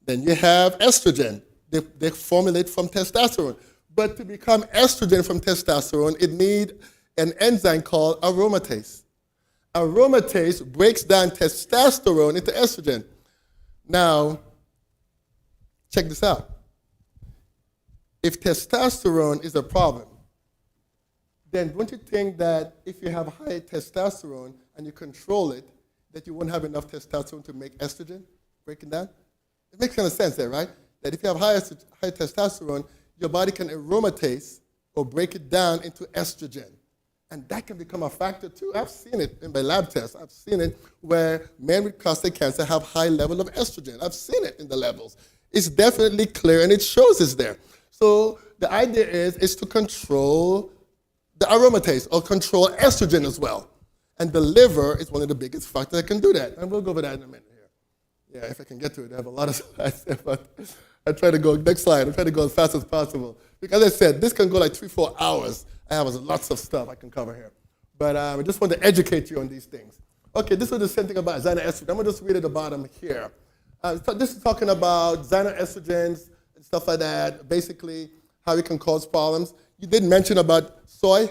then you have estrogen. They formulate from testosterone. But to become estrogen from testosterone, it needs an enzyme called aromatase. Aromatase breaks down testosterone into estrogen. Now, check this out. If testosterone is a problem, then don't you think that if you have high testosterone and you control it, that you won't have enough testosterone to make estrogen breaking down? It makes kind of sense there, right? That if you have high testosterone, your body can aromatase or break it down into estrogen. And that can become a factor too. I've seen it in my lab tests. I've seen it where men with prostate cancer have high level of estrogen. I've seen it in the levels. It's definitely clear and it shows it's there. So the idea is to control the aromatase or control estrogen as well. And the liver is one of the biggest factors that can do that. And we'll go over that in a minute here. Yeah, if I can get to it. I have a lot of slides there, but I try to go, next slide, I try to go as fast as possible. Because as I said, this can go like 3-4 hours. I have lots of stuff I can cover here. But I just want to educate you on these things. Okay, this is the same thing about xenoestrogen. I'm going to just read at the bottom here. So this is talking about xenoestrogens and stuff like that, basically how it can cause problems. You did mention about soy.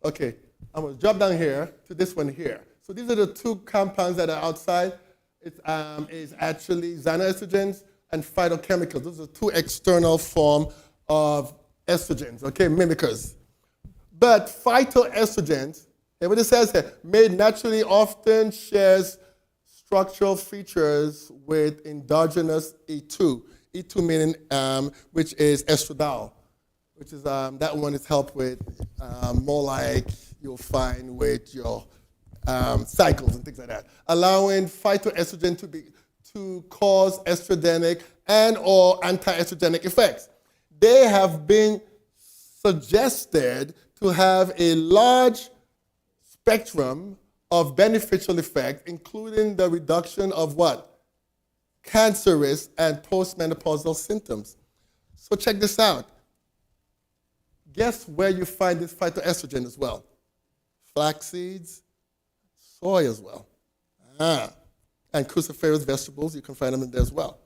Okay, I'm going to drop down here to this one here. So these are the two compounds that are outside. It is actually xenoestrogens and phytochemicals. Those are two external forms of estrogens, okay, mimickers. But phytoestrogens, and what it says here, made naturally often shares structural features with endogenous E2. E2 meaning, which is estradiol, which is, that one is helped with more like you'll find with your cycles and things like that. Allowing phytoestrogen to cause estrogenic and or anti-estrogenic effects. They have been suggested to have a large spectrum of beneficial effects, including the reduction of what? Cancerous and postmenopausal symptoms. So check this out. Guess where you find this phytoestrogen as well? Flax seeds, soy as well. And cruciferous vegetables, you can find them in there as well.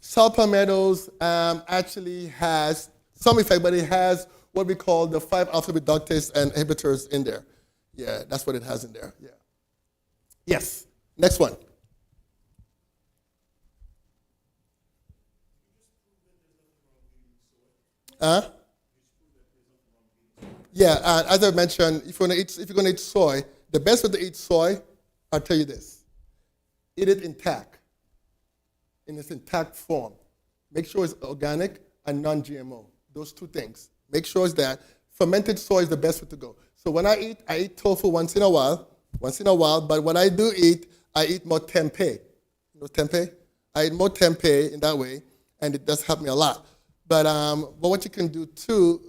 Saw palmettos actually has some effect, but it has what we call the 5-alpha reductase and inhibitors in there. Yeah, that's what it has in there. Yeah. Yes. Next one. Yeah, as I mentioned, if you're going to eat soy, the best way to eat soy, I'll tell you this. Eat it intact, in its intact form. Make sure it's organic and non-GMO. Those two things. Make sure it's that. Fermented soy is the best way to go. So when I eat tofu once in a while, but when I do eat, I eat more tempeh. You know tempeh? I eat more tempeh in that way, and it does help me a lot. But what you can do too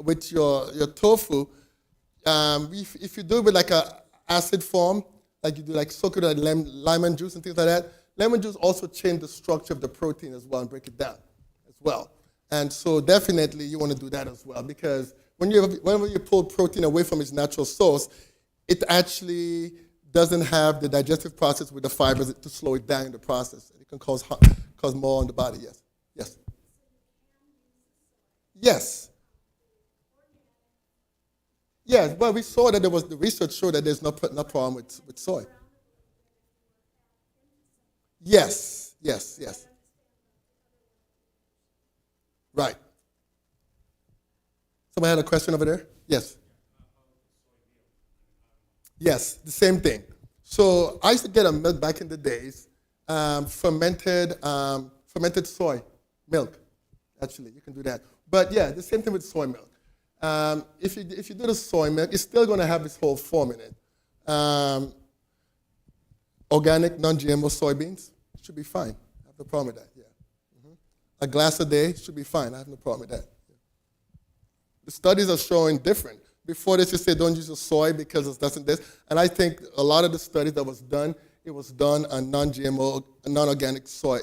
with your tofu, if you do it with like a acid form, like you do like soak it with lemon juice and things like that, lemon juice also change the structure of the protein as well and break it down as well. And so definitely you want to do that as well, because whenever you pull protein away from its natural source, it actually doesn't have the digestive process with the fibers to slow it down in the process. It can cause more on the body. Yes, yes, yes, yes. Well, we saw that there was the research showed that there's no problem with soy. Yes, yes, yes. Right. Somebody had a question over there? Yes. Yes, the same thing. So I used to get a milk back in the days, fermented soy milk. Actually, you can do that. But yeah, the same thing with soy milk. If you do the soy milk, it's still going to have this whole form in it. Um, Organic, non-GMO soybeans should be fine. I have no problem with that. Yeah, a glass a day should be fine. I have no problem with that. The studies are showing different. Before this, you say don't use the soy because it doesn't this. And I think a lot of the studies that was done, it was done on non-GMO, non-organic soy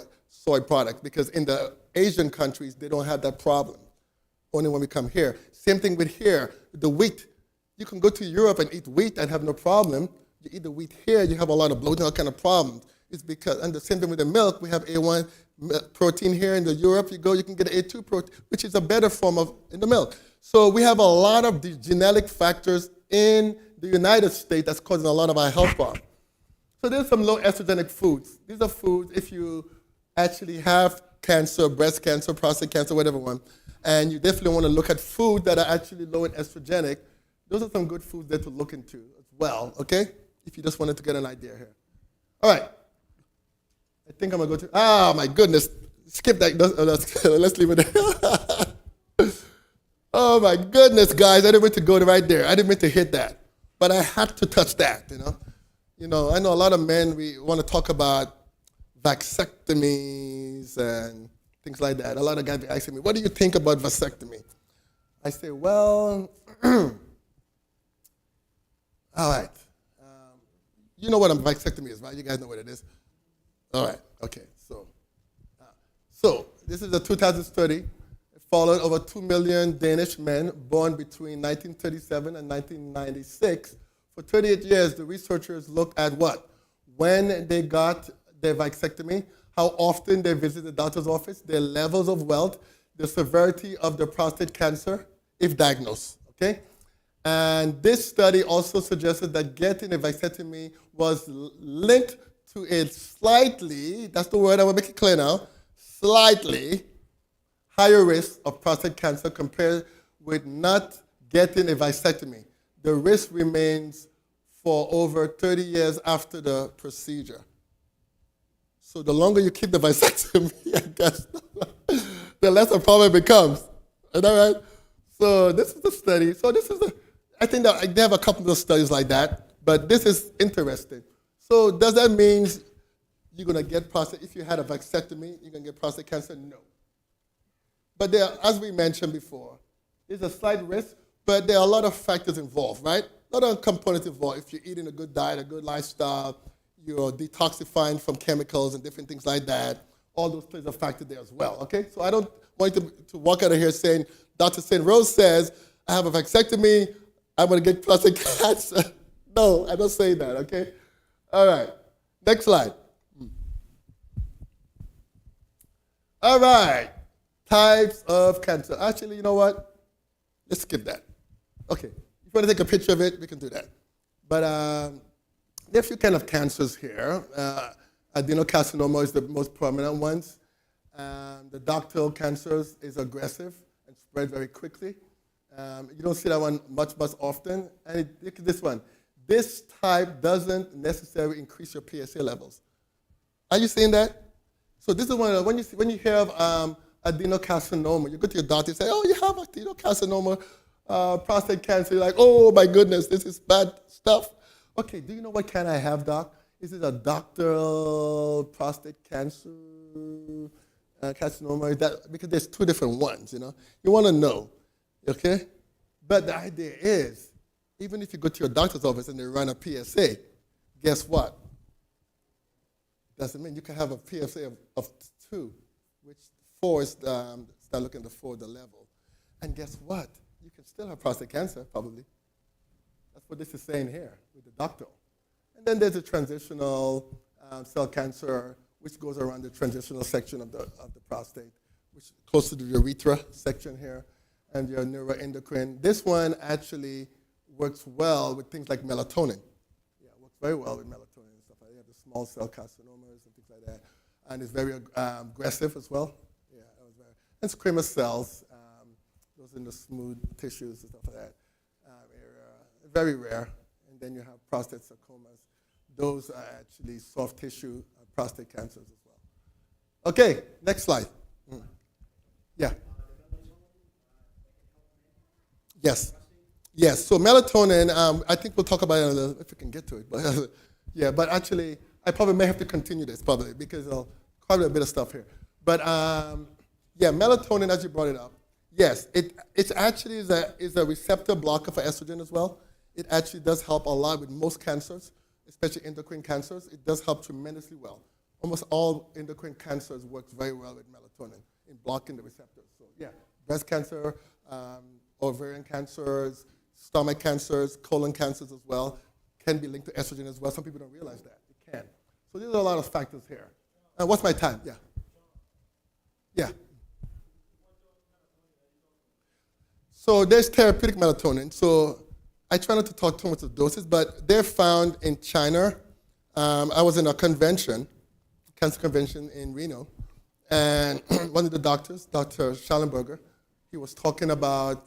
products because in the Asian countries, they don't have that problem. Only when we come here. Same thing with here, the wheat. You can go to Europe and eat wheat and have no problem. You eat the wheat here, you have a lot of bloating, all kind of problems. It's because, and the same thing with the milk, we have A1 protein here. In the Europe, you go, you can get A2 protein, which is a better form of in the milk. So we have a lot of the genetic factors in the United States that's causing a lot of our health problems. So there's some low estrogenic foods. These are foods if you actually have cancer, breast cancer, prostate cancer, whatever one, and you definitely want to look at food that are actually low in estrogenic. Those are some good foods there to look into as well, okay? If you just wanted to get an idea here. All right. I think I'm going to go to, my goodness. Skip that. Let's leave it there. Oh, my goodness, guys. I didn't mean to go right there. I didn't mean to hit that. But I had to touch that, I know a lot of men, we want to talk about vasectomies and things like that. A lot of guys are asking me, what do you think about vasectomy? I say, well, all right. You know what a vasectomy is, right? You guys know what it is. All right. Okay. So this is a 2000 study. It followed over 2 million Danish men born between 1937 and 1996. For 38 years, the researchers looked at what? When they got their vasectomy, how often they visit the doctor's office, their levels of wealth, the severity of the prostate cancer, if diagnosed. Okay. And this study also suggested that getting a vasectomy was linked to a slightly, that's the word I will make it clear now, slightly higher risk of prostate cancer compared with not getting a vasectomy. The risk remains for over 30 years after the procedure. So the longer you keep the vasectomy, I guess, the less a problem it becomes. Is that right? So this is the study. So this is I think that they have a couple of studies like that, but this is interesting. So does that mean you're going to get prostate, if you had a vasectomy, you're going to get prostate cancer? No. But there, as we mentioned before, there's a slight risk, but there are a lot of factors involved, right? A lot of components involved. If you're eating a good diet, a good lifestyle, you're detoxifying from chemicals and different things like that, all those plays a factor there as well, okay? So I don't want you to walk out of here saying, Dr. St. Rose says, I have a vasectomy, I'm going to get prostate cancer. No, I don't say that, okay? All right, next slide. All right, types of cancer. Actually, you know what? Let's skip that. Okay, if you want to take a picture of it, we can do that. But there are a few kind of cancers here. Adenocarcinoma is the most prominent ones. The ductal cancers is aggressive and spread very quickly. You don't see that one much often. And look at this one. This type doesn't necessarily increase your PSA levels. Are you seeing that? So this is one when you hear of adenocarcinoma, you go to your doctor and say, oh, you have adenocarcinoma, prostate cancer. You're like, oh my goodness, this is bad stuff. Okay, do you know what kind I have, doc? Is it a ductal prostate cancer carcinoma? Because there's two different ones, You want to know, okay? But the idea is, even if you go to your doctor's office and they run a PSA, guess what? Doesn't mean you can have a PSA of 2, which 4 is, start looking at the 4, the level. And guess what? You can still have prostate cancer, probably. That's what this is saying here with the ductal. And then there's a transitional cell cancer, which goes around the transitional section of the prostate, which is close to the urethra section here, and your neuroendocrine. This one actually works well with things like melatonin. Yeah, it works very well with melatonin and stuff like that. You have the small cell carcinomas and things like that. And it's very aggressive as well. Yeah, it was very, and squamous cells, those in the smooth tissues and stuff like that. Very rare. And then you have prostate sarcomas. Those are actually soft tissue prostate cancers as well. Okay, next slide. Yeah. Yes. Yes, so melatonin, I think we'll talk about it a little, if we can get to it. But yeah, but actually, I probably may have to continue this probably because I'll cover a bit of stuff here. But yeah, melatonin, as you brought it up, yes, it actually is a receptor blocker for estrogen as well. It actually does help a lot with most cancers, especially endocrine cancers. It does help tremendously well. Almost all endocrine cancers works very well with melatonin in blocking the receptors. So yeah, breast cancer, ovarian cancers, stomach cancers, colon cancers as well, can be linked to estrogen as well. Some people don't realize that. It can. So there's a lot of factors here. What's my time? Yeah. Yeah. So there's therapeutic melatonin. So I try not to talk too much of doses, but they're found in China. I was in a convention, cancer convention in Reno, and one of the doctors, Dr. Schallenberger, he was talking about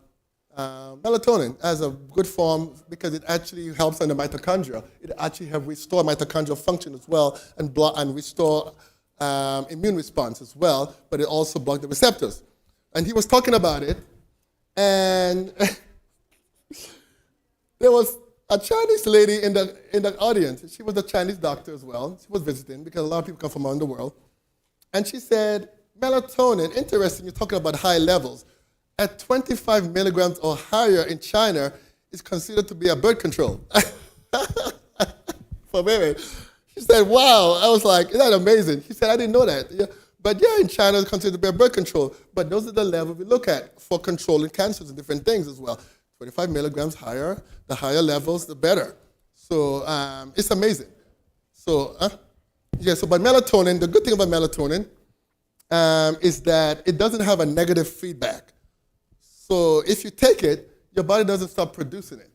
melatonin as a good form because it actually helps on the mitochondria. It actually helps restore mitochondrial function as well and restore immune response as well, but it also blocks the receptors. And he was talking about it, and there was a Chinese lady in the audience. She was a Chinese doctor as well. She was visiting because a lot of people come from around the world. And she said, melatonin, interesting, you're talking about high levels. At 25 milligrams or higher in China is considered to be a birth control. For women. She said, wow. I was like, isn't that amazing? She said, I didn't know that. Yeah. But yeah, in China it's considered to be a birth control. But those are the levels we look at for controlling cancers and different things as well. 25 milligrams higher, the higher levels, the better. So it's amazing. So, yeah, so but melatonin, the good thing about melatonin is that it doesn't have a negative feedback. So if you take it, your body doesn't stop producing it.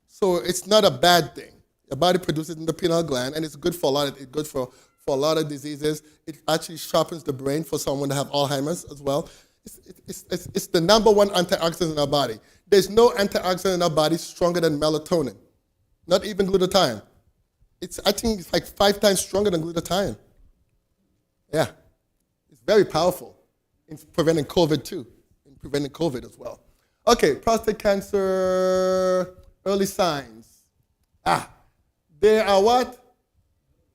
So it's not a bad thing. Your body produces it in the pineal gland, and it's good for a lot of diseases. It actually sharpens the brain for someone to have Alzheimer's as well. It's the number one antioxidant in our body. There's no antioxidant in our body stronger than melatonin, not even glutathione. I think it's like 5 times stronger than glutathione. Yeah, it's very powerful in preventing COVID too, in preventing COVID as well. Okay, prostate cancer, early signs. There are what?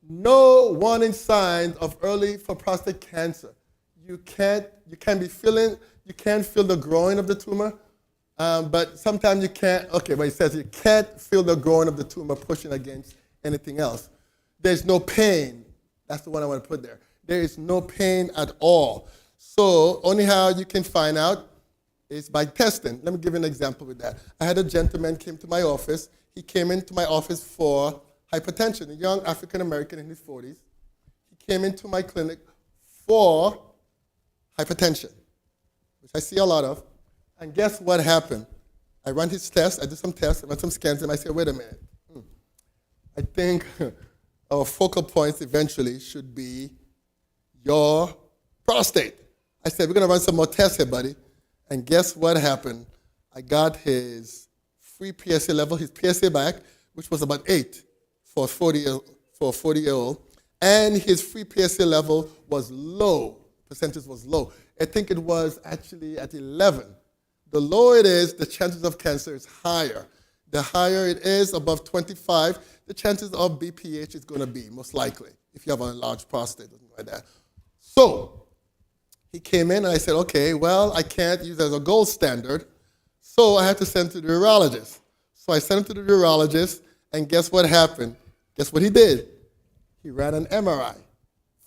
No warning signs of early for prostate cancer. You can't feel the growing of the tumor, but sometimes you can't, okay, but it says you can't feel the growing of the tumor pushing against anything else. There's no pain. That's the one I want to put there. There is no pain at all. So only how you can find out is by testing. Let me give you an example with that. I had a gentleman came to my office. He came into my office for hypertension, a young African-American in his 40s. He came into my clinic for hypertension, which I see a lot of. And guess what happened? I ran his test, I did some tests, I ran some scans, and I said, wait a minute. I think our focal points eventually should be your prostate. I said, we're going to run some more tests here, buddy. And guess what happened? I got his free PSA level, his PSA back, which was about 8 for a 40-year-old. And his free PSA level was low. Percentage was low. I think it was actually at 11. The lower it is, the chances of cancer is higher. The higher it is, above 25, the chances of BPH is going to be, most likely, if you have a large prostate, something like that. So he came in and I said, okay, well, I can't use it as a gold standard, so I have to send to the urologist. So I sent him to the urologist, and guess what happened? Guess what he did? He ran an MRI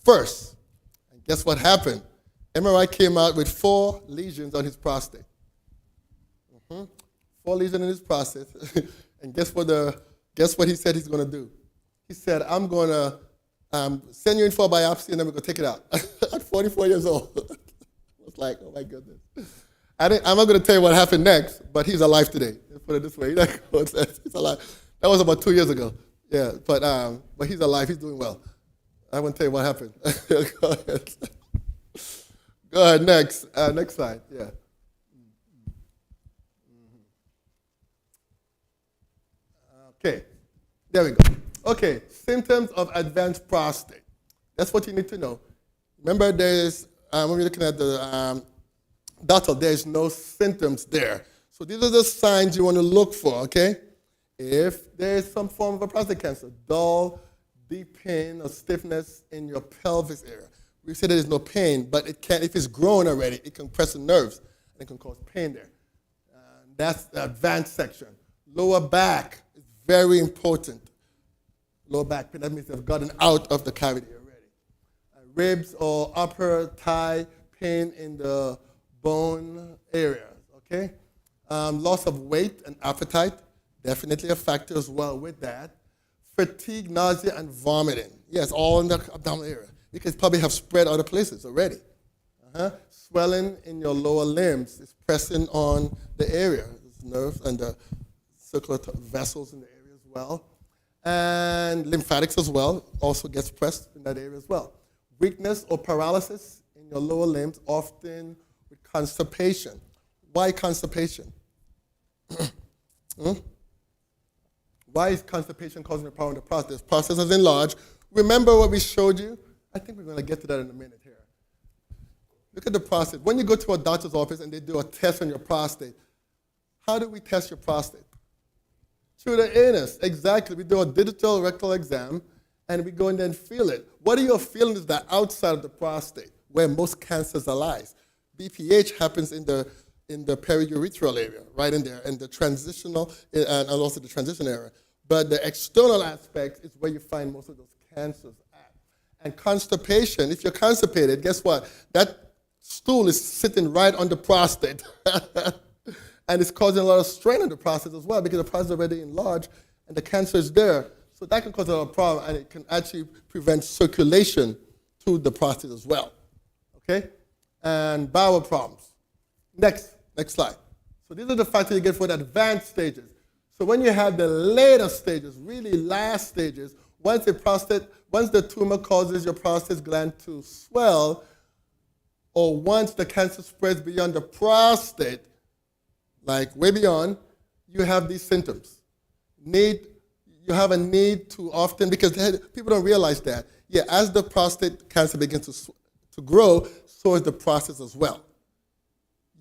first. And guess what happened? MRI came out with 4 lesions on his prostate. 4 lesions in his prostate. And guess what he said he's going to do? He said, I'm going to send you in for a biopsy, and then we're going to take it out. At 44 years old. I was like, oh, my goodness. I'm not going to tell you what happened next, but he's alive today. Let's put it this way. He's alive. That was about 2 years ago. Yeah, but he's alive. He's doing well. I won't tell you what happened. Go ahead. Go ahead, next. Next slide, yeah. Okay, there we go. Okay, symptoms of advanced prostate. That's what you need to know. Remember, when we're looking at the doctor, there's no symptoms there. So these are the signs you want to look for, okay? If there is some form of a prostate cancer, dull, deep pain or stiffness in your pelvis area. We say there's no pain, but if it's grown already, it can press the nerves and it can cause pain there. That's the advanced section. Lower back is very important. Lower back pain, that means they've gotten out of the cavity already. Ribs or upper thigh pain in the bone areas, okay? Loss of weight and appetite, definitely a factor as well with that. Fatigue, nausea, and vomiting. Yes, all in the abdominal area. You could probably have spread other places already. Swelling in your lower limbs is pressing on the area. There's nerves and the circular vessels in the area as well. And lymphatics as well also gets pressed in that area as well. Weakness or paralysis in your lower limbs, often with constipation. Why constipation? Why is constipation causing a problem in the prostate? The prostate is enlarged. Remember what we showed you? I think we're going to get to that in a minute here. Look at the prostate. When you go to a doctor's office and they do a test on your prostate, how do we test your prostate? Through the anus. Exactly. We do a digital rectal exam, and we go in there and feel it. What are you feeling is the outside of the prostate, where most cancers lies. BPH happens in the periurethral area, right in there, and the transitional, and also the transition area. But the external aspect is where you find most of those cancers at. And constipation, if you're constipated, guess what? That stool is sitting right on the prostate. And it's causing a lot of strain on the prostate as well, because the prostate is already enlarged and the cancer is there. So that can cause a lot of problem, and it can actually prevent circulation to the prostate as well. Okay? And bowel problems. Next slide. So these are the factors you get for the advanced stages. So when you have the later stages, really last stages, once the tumor causes your prostate gland to swell, or once the cancer spreads beyond the prostate, like way beyond, you have these symptoms. You have a need to often, because people don't realize that. Yeah, as the prostate cancer begins to grow, so is the prostate as well.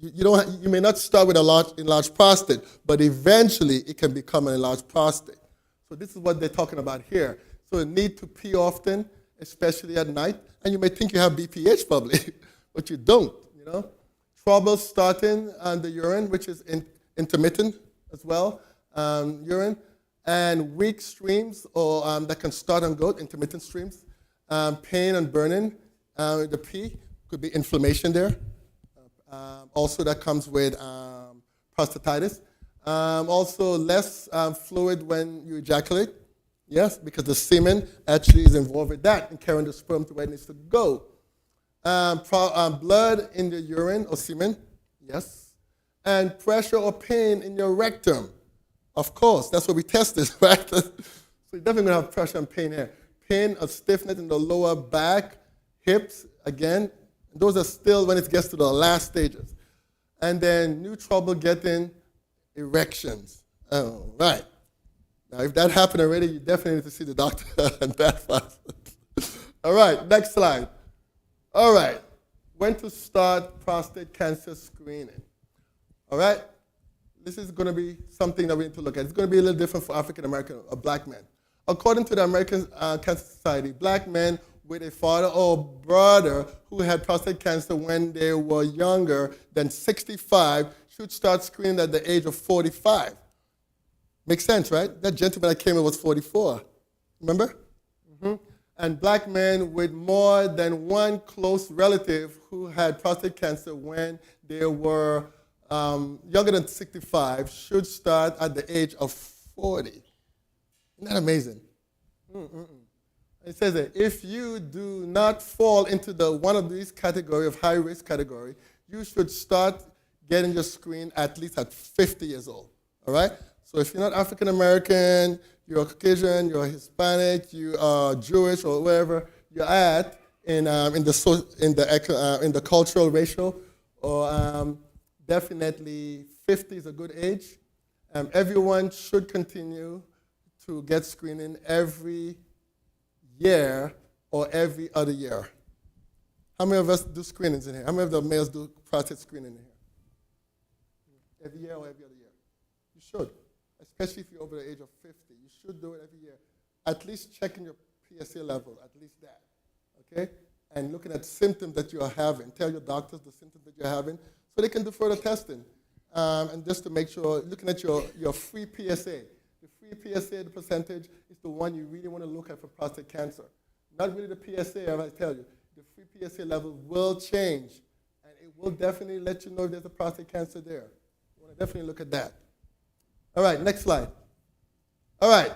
You may not start with a enlarged prostate, but eventually it can become an enlarged prostate. So this is what they're talking about here. So a need to pee often, especially at night, and you may think you have BPH probably, but you don't, Trouble starting on the urine, which is intermittent as well, urine, and weak streams, or that can start and go, intermittent streams, pain and burning, the pee, could be inflammation there. Also that comes with prostatitis. Also less fluid when you ejaculate, yes, because the semen actually is involved with that and carrying the sperm to where it needs to go. Blood in the urine or semen, yes. And pressure or pain in your rectum. Of course, that's what we tested, right? So you're definitely going to have pressure and pain here. Pain or stiffness in the lower back, hips, again. Those are still when it gets to the last stages. And then new trouble getting erections. Oh, right. Now, if that happened already, you definitely need to see the doctor and that fast. All right, next slide. All right, when to start prostate cancer screening. All right, this is going to be something that we need to look at. It's going to be a little different for African American or black men. According to the American Cancer Society, black men with a father or brother who had prostate cancer when they were younger than 65 should start screening at the age of 45. Makes sense, right? That gentleman that came in was 44. Remember? Mm-hmm. And black men with more than one close relative who had prostate cancer when they were younger than 65 should start at the age of 40. Isn't that amazing? It says that if you do not fall into one of these category of high risk category, you should start getting your screen at least at 50 years old. All right? So if you're not African American, you're Caucasian, you're Hispanic, you are Jewish or wherever you're at in the cultural ratio, or definitely 50 is a good age. Everyone should continue to get screening every year or every other year. How many of us do screenings in here? How many of the males do prostate screening in here? Every year or every other year? You should, especially if you're over the age of 50. You should do it every year. At least checking your PSA level, at least that, okay? And looking at symptoms that you are having. Tell your doctors the symptoms that you're having so they can do further testing. And just to make sure, looking at your free PSA. The free PSA, the percentage, is the one you really want to look at for prostate cancer. Not really the PSA, as I tell you. The free PSA level will change, and it will definitely let you know if there's a prostate cancer there. You want to definitely look at that. All right, next slide. All right,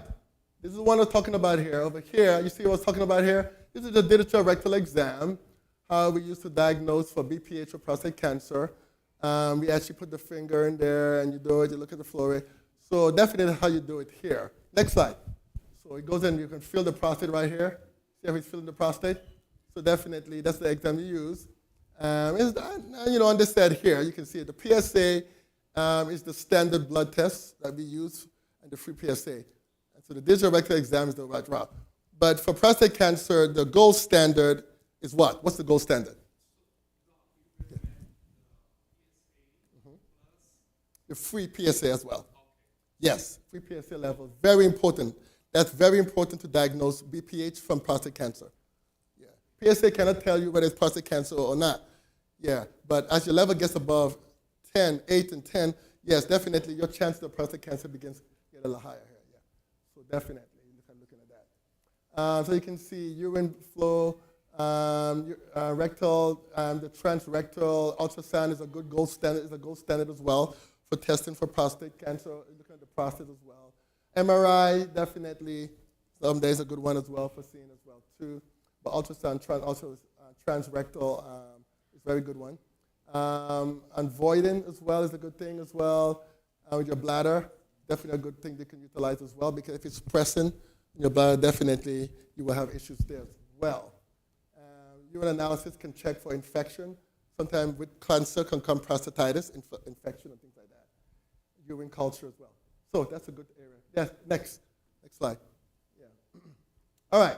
this is what I was talking about here. Over here, you see what I was talking about here? This is the digital rectal exam, how we used to diagnose for BPH or prostate cancer. We actually put the finger in there, and you do it, you look at the flow rate. So definitely how you do it here. Next slide. So it goes in, you can feel the prostate right here. See how he's feeling the prostate? So definitely, that's the exam you use. On this side here, you can see it. The PSA is the standard blood test that we use, and the free PSA. And so the digital rectal exam is the right route. But for prostate cancer, the gold standard is what? What's the gold standard? The free PSA as well. Yes, free PSA level, very important. That's very important to diagnose BPH from prostate cancer. Yeah. PSA cannot tell you whether it's prostate cancer or not. Yeah, but as your level gets above 10, 8 and 10, yes, definitely your chance of prostate cancer begins to get a little higher here. Yeah. So definitely, looking at that. So you can see urine flow, rectal, the transrectal ultrasound is a good gold standard, as well for testing for prostate cancer, looking at the prostate as well. MRI, definitely, some days a good one as well for seeing as well too. But ultrasound, transrectal is a very good one. And voiding as well is a good thing as well. With your bladder, definitely a good thing they can utilize as well, because if it's pressing in your bladder, definitely you will have issues there as well. Urine analysis can check for infection. Sometimes with cancer can come prostatitis, infection and things like that. Urine culture as well. So that's a good area. Yes, next slide. Yeah. All right.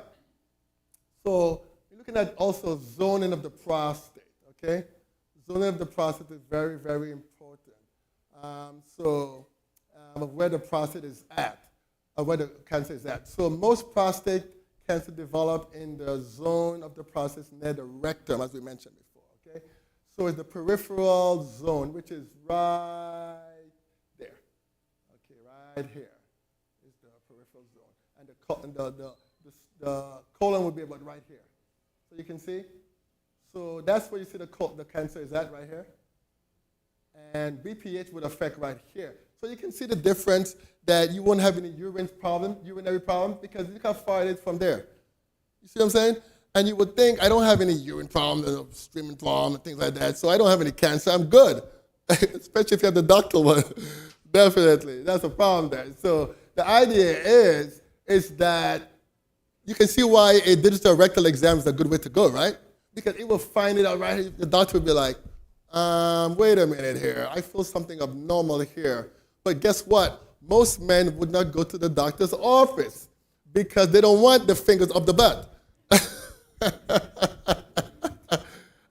So we're looking at also zoning of the prostate, okay? Zoning of the prostate is very, very important. Of where the prostate is at, or where the cancer is at. So most prostate cancer develop in the zone of the prostate near the rectum, as we mentioned before, okay? So it's the peripheral zone, which is right there, okay, right here is the peripheral zone. And the colon would be about right here. So you can see? So that's where you see the cancer is at right here. And BPH would affect right here. So you can see the difference that you won't have any urinary problem, because look how far it is from there. You see what I'm saying? And you would think, I don't have any urine problem, streaming problem, and things like that, so I don't have any cancer, I'm good. Especially if you have the ductal one. Definitely, that's a problem there. So the idea is that you can see why a digital rectal exam is a good way to go, right? Because it will find it out right here. The doctor will be like, wait a minute here, I feel something abnormal here. But guess what? Most men would not go to the doctor's office because they don't want the fingers up the butt.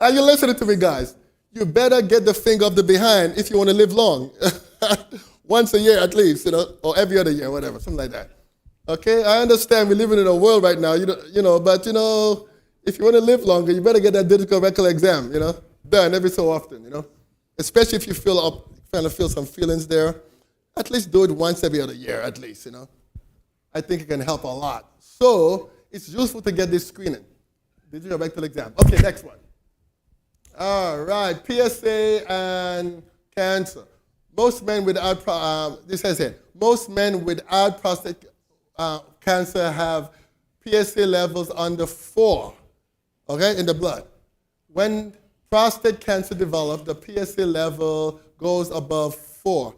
Are you listening to me, guys? You better get the finger up the behind if you want to live long. Once a year at least, or every other year, whatever, something like that. Okay, I understand we're living in a world right now, but if you want to live longer, you better get that digital rectal exam, done every so often, Especially if you kind of feel some feelings there. At least do it once every other year, at least, I think it can help a lot. So it's useful to get this screening, digital rectal exam. Okay, next one. All right, PSA and cancer. Most men without, this says here, most men without prostate cancer have PSA levels under 4, okay, in the blood. When prostate cancer develops, the PSA level goes above 4.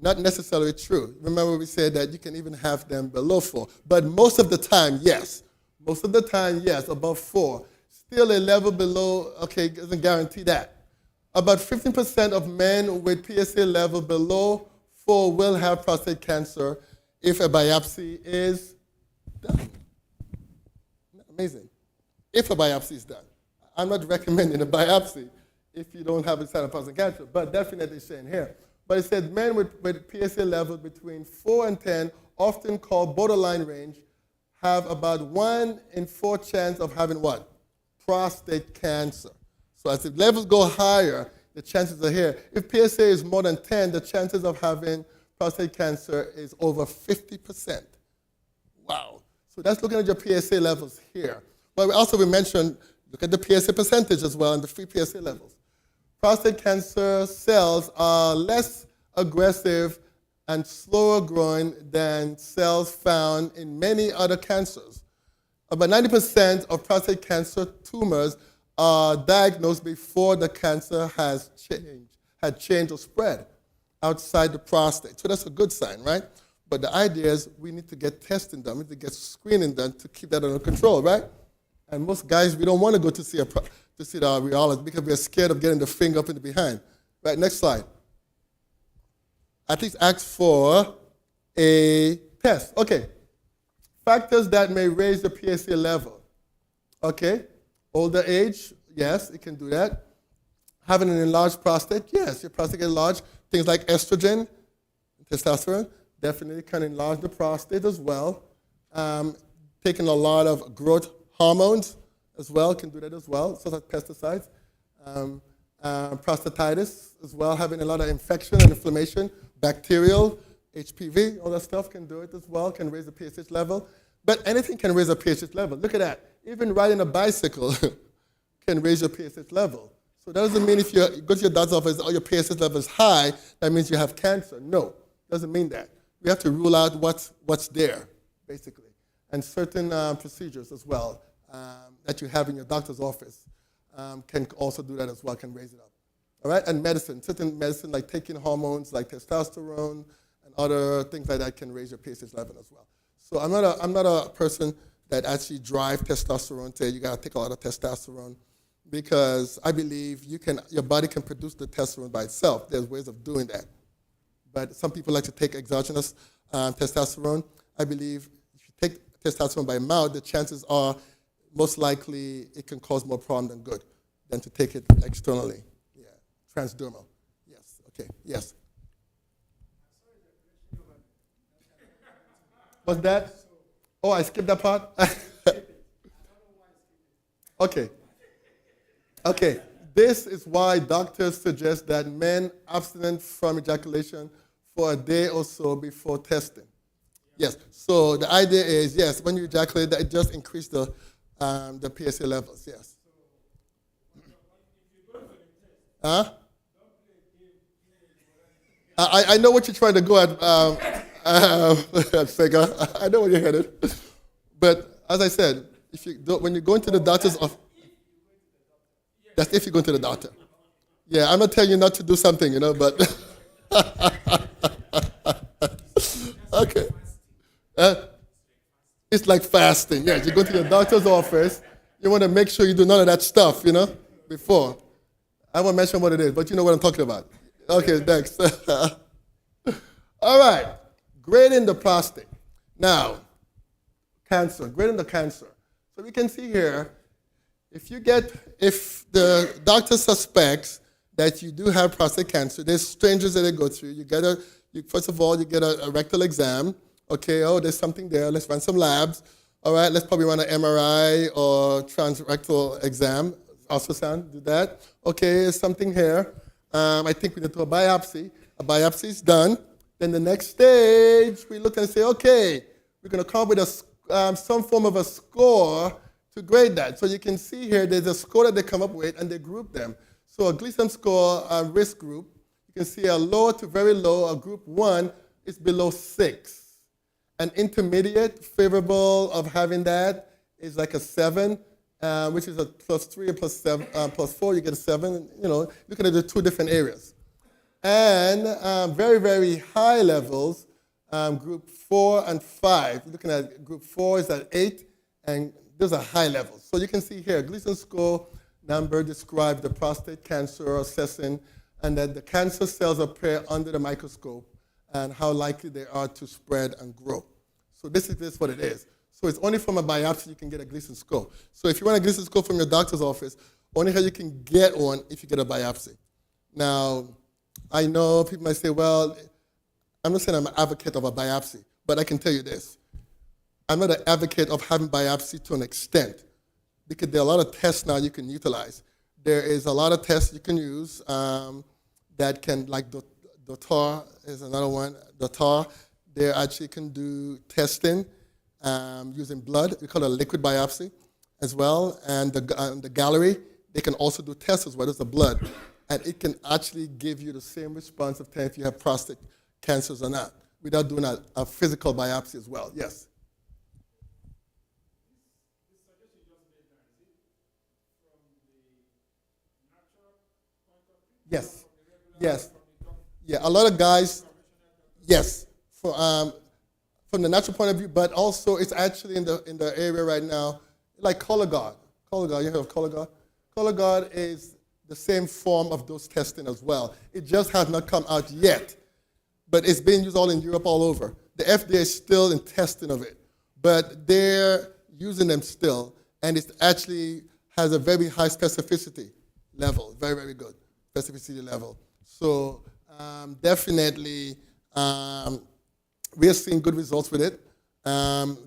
Not necessarily true. Remember we said that you can even have them below 4. But most of the time, yes. Most of the time, yes, above 4. Still a level below, okay, doesn't guarantee that. About 15% of men with PSA level below 4 will have prostate cancer if a biopsy is done. Amazing. If a biopsy is done. I'm not recommending a biopsy if you don't have a sign of prostate cancer, but definitely saying here. But it said men with PSA level between 4 and 10, often called borderline range, have about 1 in 4 chance of having what? Prostate cancer. So as the levels go higher, the chances are here. If PSA is more than 10, the chances of having prostate cancer is over 50%. Wow. So that's looking at your PSA levels here. But we mentioned, look at the PSA percentage as well and the free PSA levels. Prostate cancer cells are less aggressive and slower growing than cells found in many other cancers. About 90% of prostate cancer tumors are diagnosed before the cancer had changed or spread outside the prostate. So that's a good sign, right? But the idea is we need to get testing done, we need to get screening done to keep that under control, right? And most guys, we don't want to go to see the radiologist because we're scared of getting the finger up in the behind. Right, next slide. At least ask for a test. Okay. Factors that may raise the PSA level. Okay. Older age, yes, it can do that. Having an enlarged prostate, yes, your prostate gets enlarged. Things like estrogen, testosterone, definitely can enlarge the prostate as well. Taking a lot of growth hormones as well can do that as well, such as pesticides. Prostatitis as well, having a lot of infection and inflammation, bacterial, HPV, all that stuff can do it as well, can raise the pH level. But anything can raise a pH level. Look at that. Even riding a bicycle can raise your pH level. So that doesn't mean if you go to your doctor's office, oh, your pH level is high, that means you have cancer. No, doesn't mean that. We have to rule out what's there, basically. And certain procedures as well that you have in your doctor's office can also do that as well, can raise it up. All right, and medicine, certain medicine like taking hormones like testosterone and other things like that can raise your pH level as well. So I'm not a person that actually drive testosterone, say you got to take a lot of testosterone, because I believe your body can produce the testosterone by itself. There's ways of doing that. But some people like to take exogenous testosterone. I believe if you take testosterone by mouth, the chances are most likely it can cause more problem than good than to take it externally. Yeah, transdermal. Yes, okay, yes. What's that? Oh, I skipped that part? Okay. Okay, this is why doctors suggest that men abstinent from ejaculation for a day or so before testing. Yes, so the idea is, yes, when you ejaculate, that it just increases the PSA levels, yes. Huh? I know what you're trying to go at, figure. I know where you're headed. But as I said, when you go into the doctor's office, that's if you go to the doctor. Yeah, I'm not telling you not to do something, but okay. It's like fasting. Yeah, you go to your doctor's office, you want to make sure you do none of that stuff, before. I won't mention what it is, but you know what I'm talking about. Okay, next. All right, grading the prostate. Now, cancer, grading the cancer. So we can see here, if the doctor suspects that you do have prostate cancer, there's stages that they go through. First of all, you get a rectal exam. Okay, there's something there. Let's run some labs. All right, let's probably run an MRI or transrectal exam. Ultrasound, do that. Okay, there's something here. I think we need to do a biopsy. A biopsy is done. Then the next stage, we look and say, okay, we're going to come up with some form of a score to grade that. So you can see here, there's a score that they come up with, and they group them. So a Gleason score risk group, You can see a low to very low, a group 1 is below 6. An intermediate, favorable of having that is like a 7, which is a plus 3 or plus 7, plus 4, you get a 7. You know, looking at the two different areas. And very, very high levels, group 4 and 5. You're looking at group 4 is at 8, and those are high levels. So you can see here, Gleason score number describes the prostate cancer assessing, and that the cancer cells appear under the microscope and how likely they are to spread and grow. So this is what it is. So it's only from a biopsy you can get a Gleason score. So if you want a Gleason score from your doctor's office, only how you can get one if you get a biopsy. Now, I know people might say, well, I'm not saying I'm an advocate of a biopsy, but I can tell you this. I'm not an advocate of having biopsy to an extent, because there are a lot of tests now you can utilize. There is a lot of tests you can use that can, like Dotar is another one. Dotar, they actually can do testing using blood. We call it a liquid biopsy as well. And the gallery, they can also do tests as well as the blood. And it can actually give you the same response of telling if you have prostate cancers or not, without doing a physical biopsy as well. Yes? Yes. Yes. Yeah, a lot of guys, yes, from the natural point of view, but also it's actually in the area right now, like Cologuard. Cologuard, you heard of Cologuard? Cologuard is the same form of dose testing as well. It just has not come out yet, but it's being used all in Europe, all over. The FDA is still in testing of it, but they're using them still, and it actually has a very high specificity level, very, very good specificity level. So definitely, we are seeing good results with it.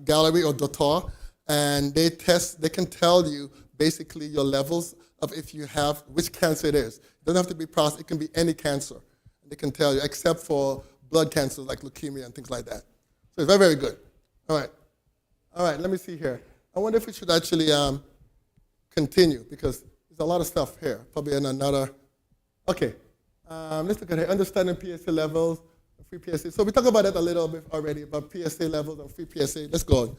Gallery or Dotar, and they can tell you basically your levels of if you have, which cancer it is. It doesn't have to be prostate, it can be any cancer. They can tell you, except for blood cancers like leukemia and things like that. So it's very, very good. All right, let me see here. I wonder if we should actually continue, because there's a lot of stuff here. Probably in another, okay. Let's look at it. Understanding PSA levels, free PSA. So we talked about that a little bit already, about PSA levels and free PSA. Let's go.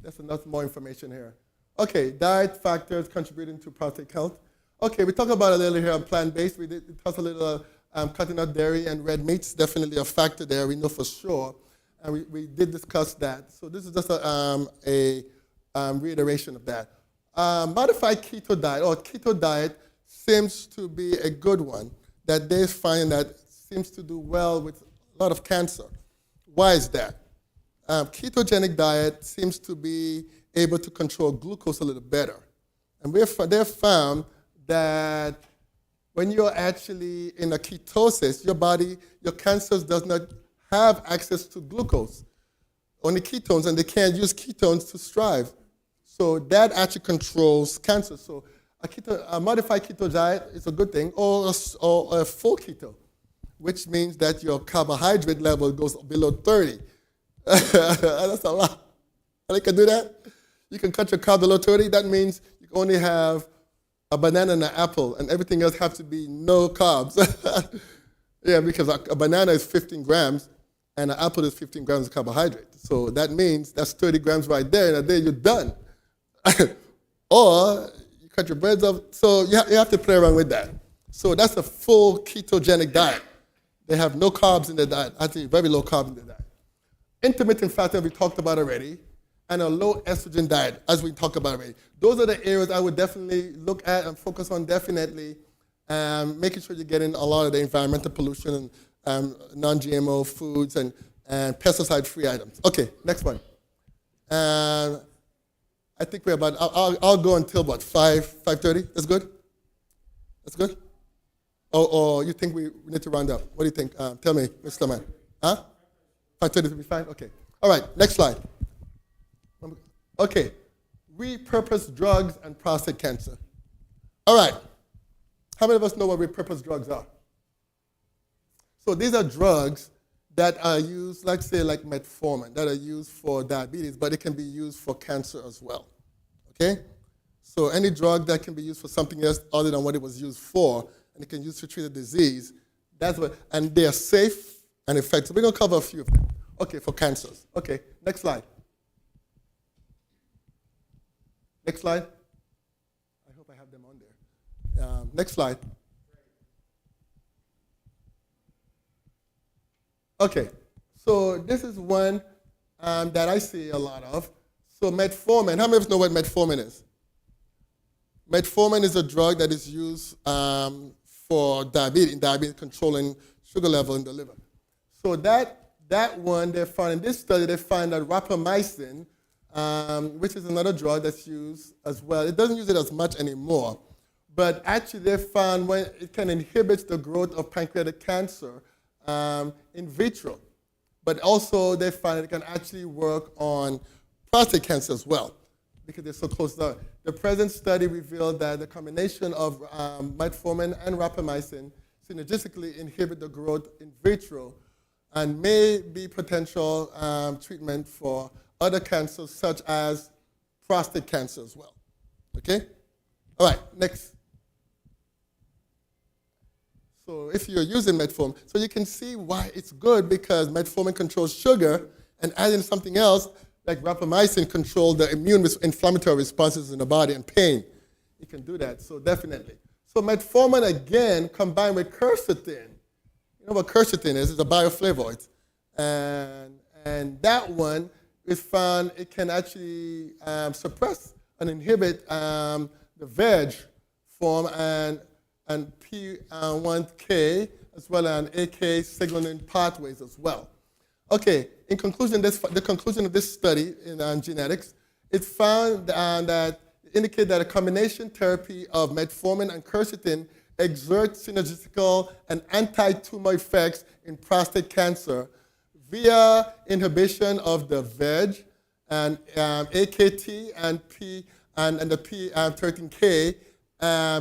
There's enough more information here. Okay, diet factors contributing to prostate health. Okay, we talked about a little here on plant-based. We talked a little cutting out dairy and red meats, definitely a factor there, we know for sure. And we did discuss that. So this is just a reiteration of that. Modified keto diet, or keto diet, seems to be a good one that they find that seems to do well with a lot of cancer. Why is that? Ketogenic diet seems to be able to control glucose a little better. And they've found that when you're actually in a ketosis, your body, your cancers does not have access to glucose, only ketones, and they can't use ketones to strive. So that actually controls cancer. So a modified keto diet is a good thing, or a full keto, which means that your carbohydrate level goes below 30. That's a lot. You can do that. You can cut your carb below 30. That means you can only have a banana and an apple, and everything else has to be no carbs. Yeah, because a banana is 15 grams, and an apple is 15 grams of carbohydrate. So that means that's 30 grams right there, and a day you're done. Or you cut your breads off. So you have to play around with that. So that's a full ketogenic diet. They have no carbs in their diet, actually very low carb in their diet. Intermittent fasting we talked about already, and a low estrogen diet, as we talked about already. Those are the areas I would definitely look at and focus on definitely, making sure you're getting a lot of the environmental pollution and non-GMO foods and pesticide-free items. Okay, next one. I think we're about, I'll go until what, 5:30? That's good? That's good? Or you think we need to round up? What do you think? Tell me, Mr. Man. Huh? 5:30 will be fine? Okay. All right, next slide. Okay, repurposed drugs and prostate cancer. All right, how many of us know what repurposed drugs are? So these are drugs that are used, let's say like metformin, that are used for diabetes, but it can be used for cancer as well, okay? So any drug that can be used for something else other than what it was used for, and it can be used to treat a disease, That's what, and they are safe and effective. We're going to cover a few of them. Okay, for cancers. Okay, next slide. Next slide. I hope I have them on there. Next slide. Okay, so this is one that I see a lot of. So metformin, how many of us know what metformin is? Metformin is a drug that is used for diabetes controlling sugar level in the liver. So that one, they found in this study, they find that rapamycin, which is another drug that's used as well. It doesn't use it as much anymore, but actually they found when it can inhibit the growth of pancreatic cancer in vitro. But also they find it can actually work on prostate cancer as well, because they're so close together. The present study revealed that the combination of metformin and rapamycin synergistically inhibit the growth in vitro and may be potential treatment for other cancers such as prostate cancer as well. Okay? All right, next. So if you're using metformin, so you can see why it's good, because metformin controls sugar, and adding something else like rapamycin control the inflammatory responses in the body and pain. It can do that, so definitely. So metformin, again, combined with quercetin. You know what quercetin is? It's a bioflavonoid. And that one is found, it can actually suppress and inhibit the VEG form and P1K, as well as AK signaling pathways as well. Okay, in conclusion, the conclusion of this study in genetics, it found that indicate that a combination therapy of metformin and quercetin exerts synergistical and anti-tumor effects in prostate cancer via inhibition of the VEG and AKT and the P13K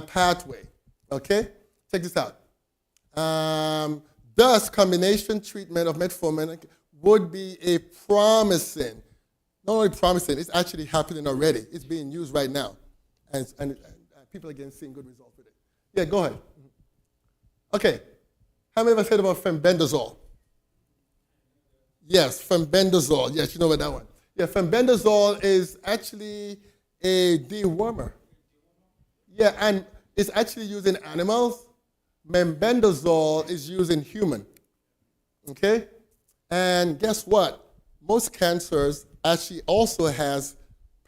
pathway. Okay, check this out. Thus, combination treatment of metformin would be a promising, not only promising, it's actually happening already. It's being used right now. And people are getting seeing good results with it. Yeah, go ahead. Okay, how many of us heard about fenbendazole? Yes, fenbendazole. Yes, you know what that one. Yeah, fenbendazole is actually a dewormer. Yeah, and it's actually used in animals. Mebendazole is used in human. Okay? And guess what? Most cancers actually also has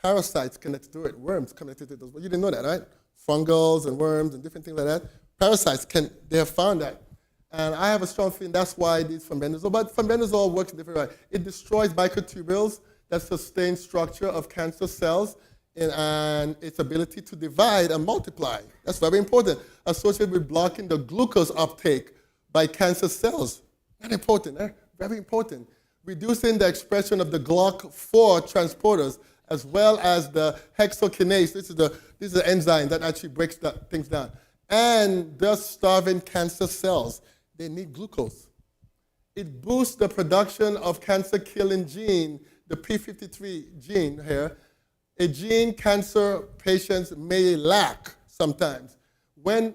parasites connected to it, worms connected to it as well. You didn't know that, right? Fungals and worms and different things like that. Parasites, they have found that. And I have a strong feeling that's why it is fenbendazole. But fenbendazole works in different ways. It destroys microtubules that sustain structure of cancer cells and its ability to divide and multiply. That's very important. Associated with blocking the glucose uptake by cancer cells. Very important, eh? Very important. Reducing the expression of the GLOC4 transporters, as well as the hexokinase. This is the enzyme that actually breaks things down. And thus starving cancer cells. They need glucose. It boosts the production of cancer-killing gene, the P53 gene here, a gene cancer patients may lack sometimes. When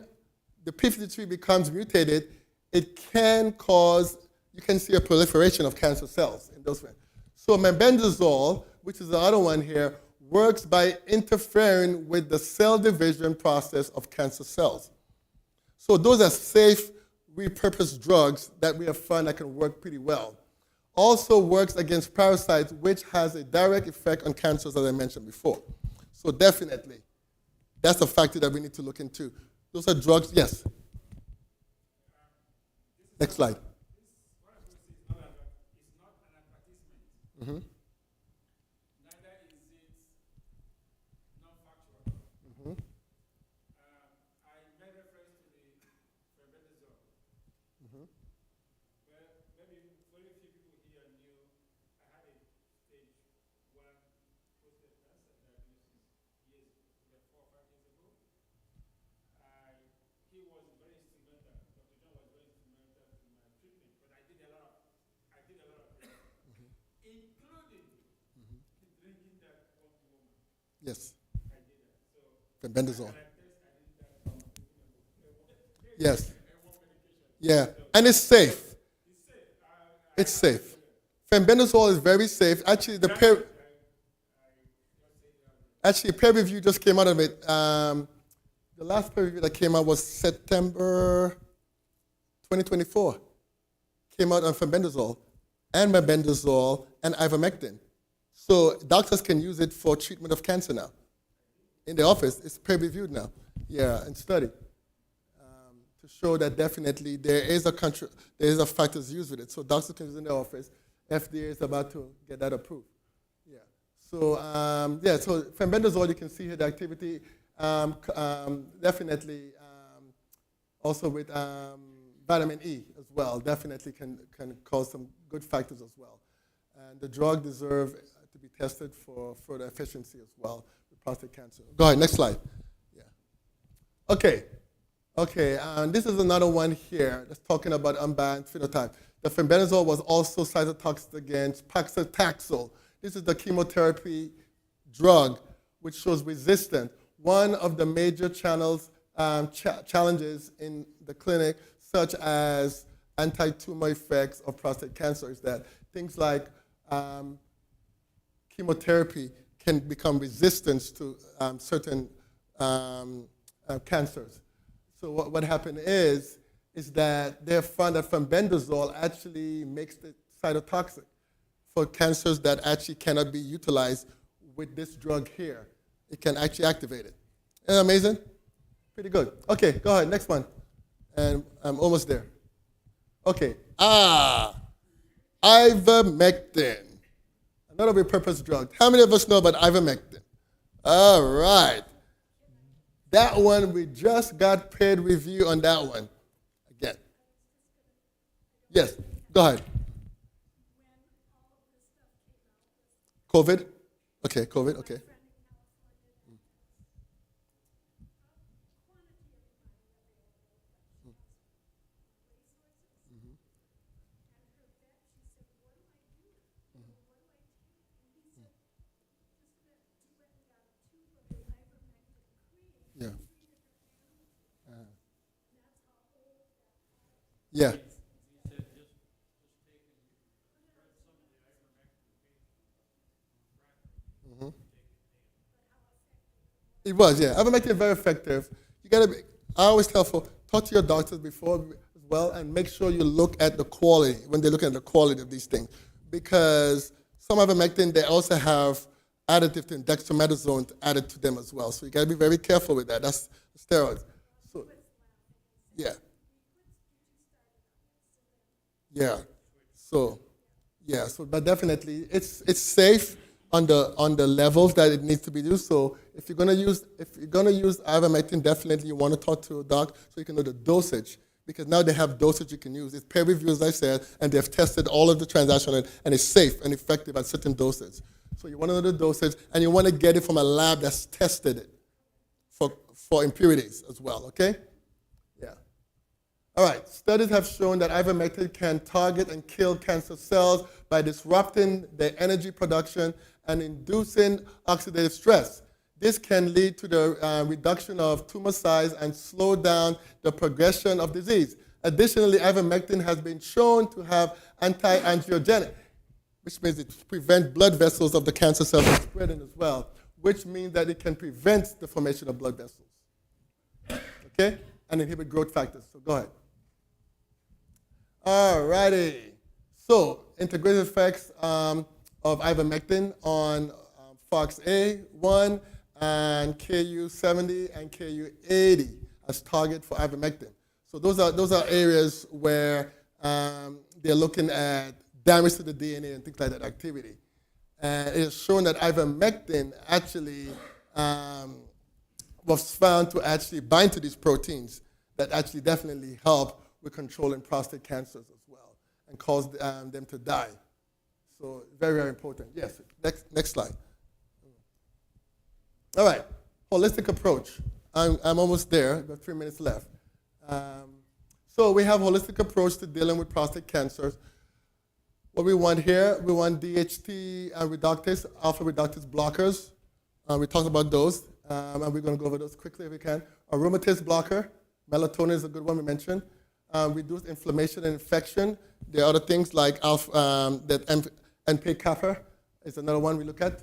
the P53 becomes mutated, it can cause, you can see a proliferation of cancer cells in those men. So mebendazole, which is the other one here, works by interfering with the cell division process of cancer cells. So those are safe, repurposed drugs that we have found that can work pretty well. Also works against parasites, which has a direct effect on cancers, as I mentioned before. So definitely, that's a factor that we need to look into. Those are drugs, yes. Next slide. Mm-hmm. Yes. Fenbendazole. Yes. Yeah, and it's safe. It's safe. Fenbendazole is very safe. Actually, peer review just came out of it. The last peer review that came out was September 2024. Came out on fenbendazole and mebendazole and ivermectin. So doctors can use it for treatment of cancer now. In the office, it's peer reviewed now. Yeah, and studied to show that definitely there is a factors used with it. So doctors can use it in the office. FDA is about to get that approved. Yeah. So so fenbendazole, you can see here the activity. Definitely also with vitamin E as well. Definitely can cause some good factors as well. And the drug deserves to be tested for further efficiency as well with prostate cancer. Go ahead, next slide. Yeah. Okay. This is another one here that's talking about unbalanced phenotype. The fenbendazole was also cytotoxic against paclitaxel. This is the chemotherapy drug which shows resistance. One of the major challenges in the clinic, such as anti-tumor effects of prostate cancer, is that things like chemotherapy can become resistant to certain cancers. So what happened is that they found that fenbendazole actually makes it cytotoxic for cancers that actually cannot be utilized with this drug here. It can actually activate it. Isn't that amazing? Pretty good. Okay, go ahead, next one. And I'm almost there. Okay. Ivermectin. Another repurposed drug. How many of us know about ivermectin? All right. That one, we just got paid review on that one. Again. Yes, go ahead. COVID? Okay, COVID, okay. Yeah. Yeah. It was, yeah. Ivermectin is very effective. You gotta be. I always tell folks, talk to your doctors before as well, and make sure you look at the quality when they're looking at the quality of these things, because some ivermectin they also have additive to dexamethasone added to them as well. So you gotta be very careful with that. That's steroids. So, yeah. Yeah. So, yeah. So, but definitely, it's safe on the levels that it needs to be used. So, if you're gonna use ivermectin, definitely you want to talk to a doc so you can know the dosage, because now they have dosage you can use. It's peer reviewed, as I said, and they've tested all of the transactions, and it's safe and effective at certain doses. So you want to know the dosage, and you want to get it from a lab that's tested it for impurities as well. Okay. All right, studies have shown that ivermectin can target and kill cancer cells by disrupting their energy production and inducing oxidative stress. This can lead to the reduction of tumor size and slow down the progression of disease. Additionally, ivermectin has been shown to have anti-angiogenic, which means it prevents blood vessels of the cancer cells from spreading as well, which means that it can prevent the formation of blood vessels. Okay? And inhibit growth factors. So go ahead. All righty. So, integrated effects of ivermectin on FOXA1 and KU70 and KU80 as target for ivermectin. So those are areas where they're looking at damage to the DNA and things like that activity. And it is shown that ivermectin actually was found to actually bind to these proteins that actually definitely help with controlling prostate cancers as well and cause them to die. So very, very important. Yes, next slide. All right, holistic approach. I'm almost there, got 3 minutes left. So we have a holistic approach to dealing with prostate cancers. What we want here, we want DHT reductase, alpha reductase blockers. We talked about those, and we're going to go over those quickly if we can. Aromatase blocker, melatonin is a good one we mentioned. reduce inflammation and infection. There are other things like NP kappa is another one we look at.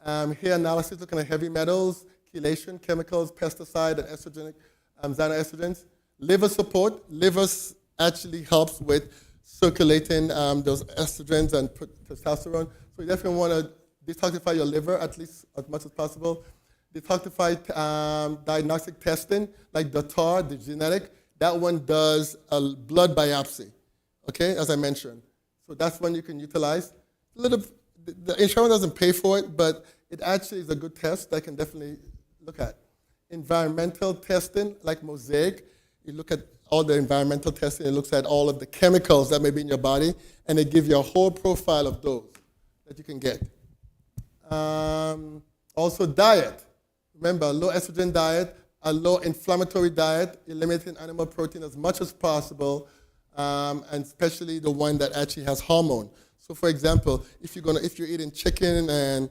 Hair analysis, looking at heavy metals, chelation, chemicals, pesticide, and estrogenic xenoestrogens. Liver support. Liver actually helps with circulating those estrogens and testosterone. So you definitely want to detoxify your liver at least as much as possible. Detoxify diagnostic testing, like the TAR, the genetic. That one does a blood biopsy, okay, as I mentioned. So that's one you can utilize. The insurance doesn't pay for it, but it actually is a good test that I can definitely look at. Environmental testing, like Mosaic, you look at all the environmental testing, it looks at all of the chemicals that may be in your body, and they give you a whole profile of those that you can get. Also diet. Remember, a low estrogen diet, a low inflammatory diet, eliminating animal protein as much as possible, and especially the one that actually has hormone. So, for example, if you're eating chicken and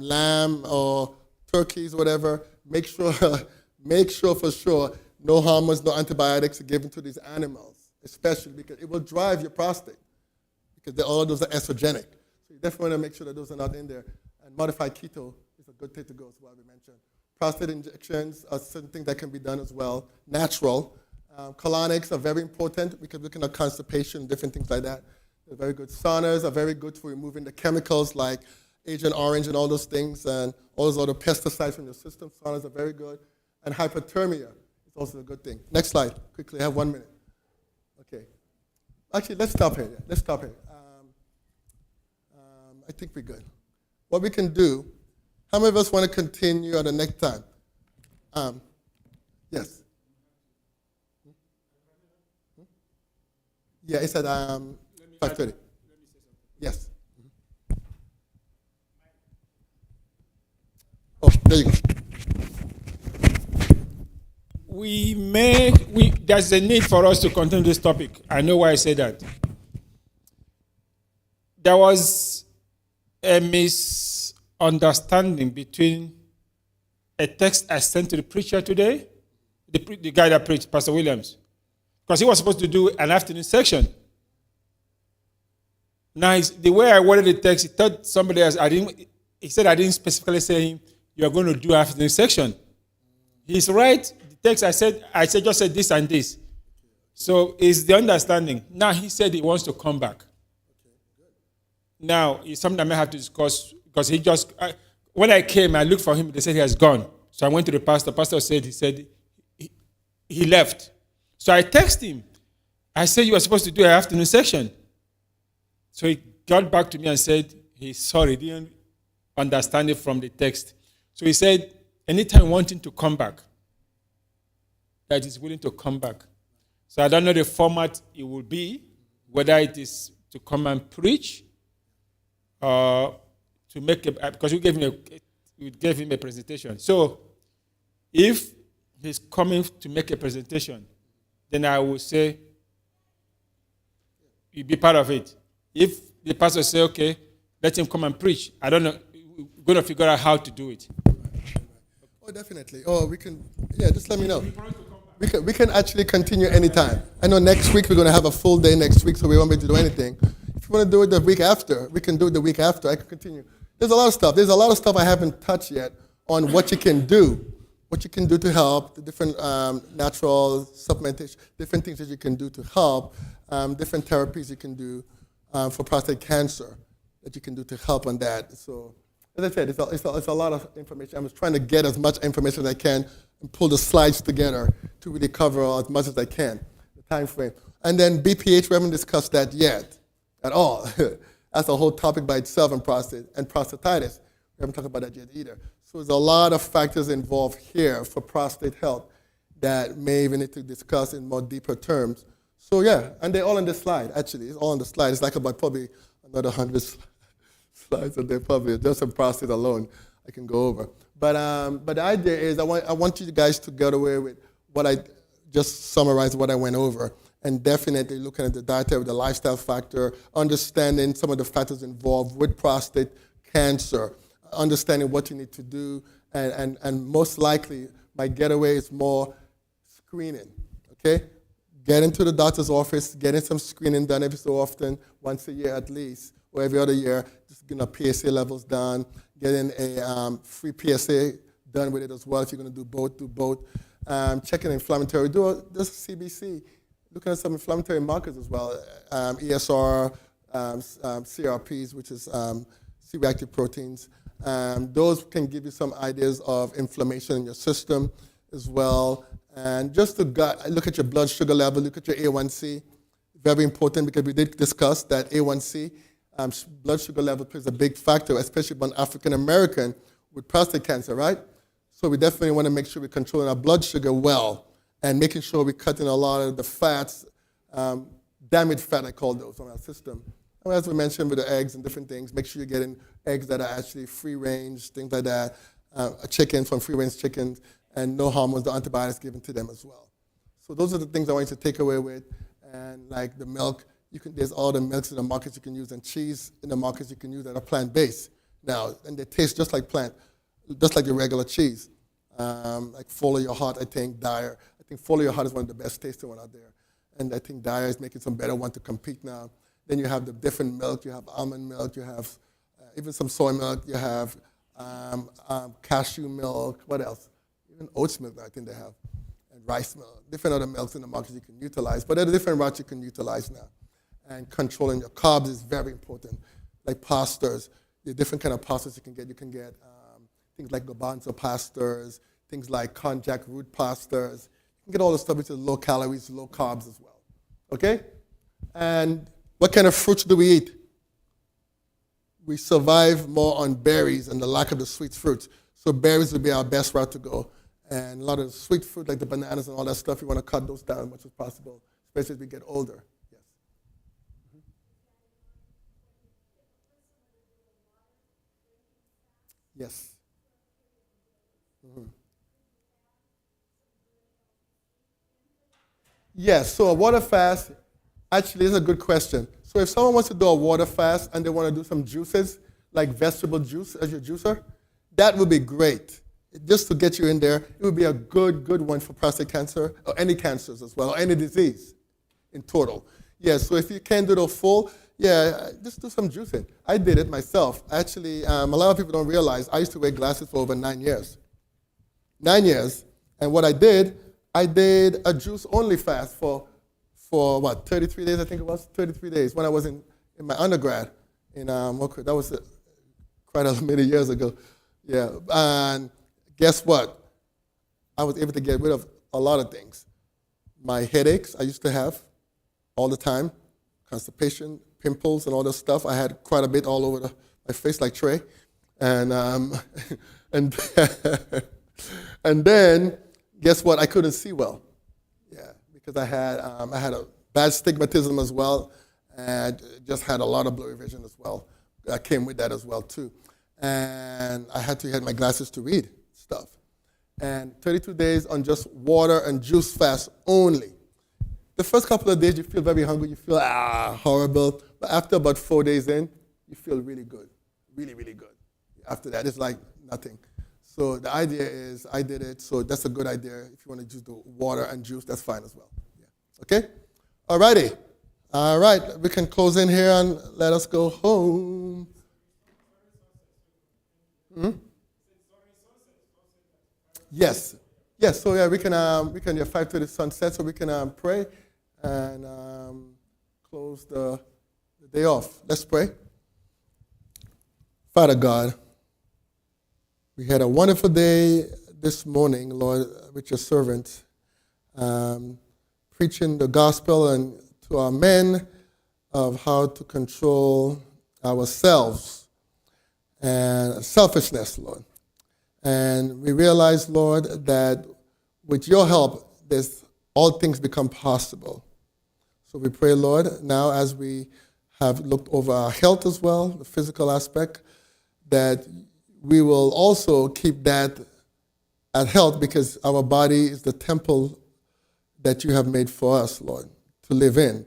lamb or turkeys, whatever, make sure for sure no hormones, no antibiotics are given to these animals, especially because it will drive your prostate, because all of those are estrogenic. So you definitely want to make sure that those are not in there. And modified keto is a good thing to go as well, we mentioned. Prostate injections are certain things that can be done as well, natural. Colonics are very important because we're looking at constipation, different things like that. They're very good. Saunas are very good for removing the chemicals like Agent Orange and all those things and all those other pesticides from your system. Saunas are very good. And hypothermia is also a good thing. Next slide, quickly. I have 1 minute. Okay. Actually, let's stop here. I think we're good. What we can do, how many of us want to continue on the next time? Yes. Yeah, it's at 5:30. Yes. Oh, there you go. There's a need for us to continue this topic. I know why I say that. There was a misunderstanding between a text I sent to the preacher today, the guy that preached, Pastor Williams, because he was supposed to do an afternoon section. Now, the way I worded the text, he thought somebody else, he said I didn't specifically say you are going to do afternoon section. He's right. The text I just said this and this. So it's the understanding. Now he said he wants to come back. Now, it's something I may have to discuss because when I came, I looked for him. They said he has gone. So I went to the pastor. Pastor said he left. So I texted him. I said you were supposed to do an afternoon section. So he got back to me and said he's sorry, didn't understand it from the text. So he said anytime wanting to come back, that he's willing to come back. So I don't know the format it will be, whether it is to come and preach or to make because we gave him a presentation. So if he's coming to make a presentation, then I will say, you'll be part of it. If the pastor say, okay, let him come and preach, I don't know, we're going to figure out how to do it. Oh, definitely. Oh, we can, just let me know. We can actually continue anytime. I know next week we're going to have a full day next week, so we won't be able to do anything. If you want to do it the week after, we can do it the week after. I can continue. There's a lot of stuff. There's a lot of stuff I haven't touched yet on what you can do to help, the different natural supplementation, different things that you can do to help, different therapies you can do for prostate cancer that you can do to help on that. So, as I said, it's a lot of information. I'm just trying to get as much information as I can and pull the slides together to really cover as much as I can, the time frame. And then BPH, we haven't discussed that yet at all. That's a whole topic by itself in prostate and prostatitis. We haven't talked about that yet either. So there's a lot of factors involved here for prostate health that may even need to discuss in more deeper terms. So yeah, and they're all on the slide, actually. It's all on the slide. It's like about probably another 100 slides and they're probably just in prostate alone I can go over. But the idea is I want you guys to get away with what I just summarized what I went over, and definitely looking at the dietary, the lifestyle factor, understanding some of the factors involved with prostate cancer, understanding what you need to do, and most likely my getaway is more screening, okay? get into the doctor's office, getting some screening done every so often, once a year at least, or every other year, just getting a PSA levels done, getting a free PSA done with it as well. If you're going to do both. Checking inflammatory, do this CBC, looking at some inflammatory markers as well, ESR, CRPs, which is C-reactive proteins. Those can give you some ideas of inflammation in your system as well. And just to look at your blood sugar level, look at your A1C. Very important because we did discuss that A1C, blood sugar level plays a big factor, especially for an African American with prostate cancer, right? So we definitely want to make sure we're controlling our blood sugar well and making sure we're cutting a lot of the fats, damaged fat, I call those, from our system. And as we mentioned with the eggs and different things, make sure you're getting eggs that are actually free range, things like that, chicken from free range chickens, and no hormones, no antibiotics given to them as well. So those are the things I want you to take away with. And like the milk, there's all the milks in the markets you can use, and cheese in the markets you can use that are plant-based now, and they taste just like your regular cheese. Like Follow Your Heart, I think, Dyer. I think Follow Your Heart is one of the best tasting one out there. And I think Dyer is making some better one to compete now. Then you have the different milk. You have almond milk. You have even some soy milk. You have cashew milk. What else? Even oats milk, I think they have. And rice milk. Different other milks in the market you can utilize. But there are different routes you can utilize now. And controlling your carbs is very important. Like pastas. There are different kind of pastas you can get. You can get things like garbanzo pastas, things like konjac root pastas. You can get all the stuff which is low calories, low carbs as well. Okay? And what kind of fruits do we eat? We survive more on berries and the lack of the sweet fruits. So berries would be our best route to go. And a lot of sweet fruit like the bananas and all that stuff, you want to cut those down as much as possible, especially as we get older. Yes. Yes. Yes, so a water fast actually is a good question. So if someone wants to do a water fast and they want to do some juices, like vegetable juice as your juicer, that would be great. Just to get you in there, it would be a good one for prostate cancer or any cancers as well, or any disease in total. Yeah, so if you can't do the full, just do some juicing. I did it myself. Actually, a lot of people don't realize I used to wear glasses for over 9 years. 9 years. And what I did a juice-only fast for 33 days, I think it was? 33 days when I was in my undergrad. That was quite many years ago. Yeah, and guess what? I was able to get rid of a lot of things. My headaches I used to have all the time, constipation, pimples, and all that stuff. I had quite a bit all over my face like Trey. And and then, guess what? I couldn't see well. Yeah, because I had a bad stigmatism as well, and just had a lot of blurry vision as well. That came with that as well too. And I had to get my glasses to read stuff. And 32 days on just water and juice fast only. The first couple of days you feel very hungry, you feel horrible, but after about 4 days in, you feel really good, really, really good. After that, it's like nothing. So the idea is, I did it, so that's a good idea. If you want to just do water and juice, that's fine as well. Yeah. Okay? All righty. All right, we can close in here and let us go home. Yes. So yeah, we can 5:30 sunset, so we can pray and close the day off. Let's pray. Father God, we had a wonderful day this morning, Lord, with your servant, preaching the gospel and to our men of how to control ourselves and selfishness, Lord. And we realize, Lord, that with your help, all things become possible. So we pray, Lord, now as we have looked over our health as well, the physical aspect, that we will also keep that at health because our body is the temple that you have made for us, Lord, to live in,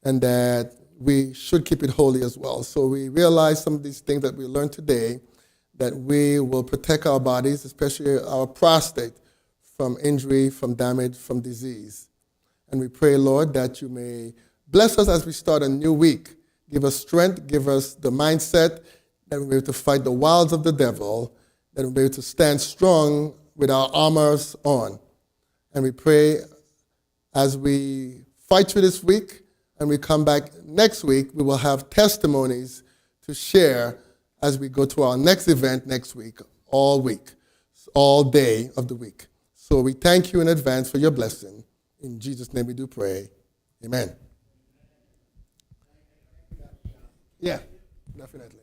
and that we should keep it holy as well. So we realize some of these things that we learned today, that we will protect our bodies, especially our prostate, from injury, from damage, from disease. And we pray, Lord, that you may bless us as we start a new week. Give us strength, give us the mindset that we'll be able to fight the wiles of the devil, that we'll be able to stand strong with our armors on. And we pray as we fight through this week and we come back next week, we will have testimonies to share as we go to our next event next week, all day of the week. So we thank you in advance for your blessing. In Jesus' name we do pray. Amen. Yeah, definitely.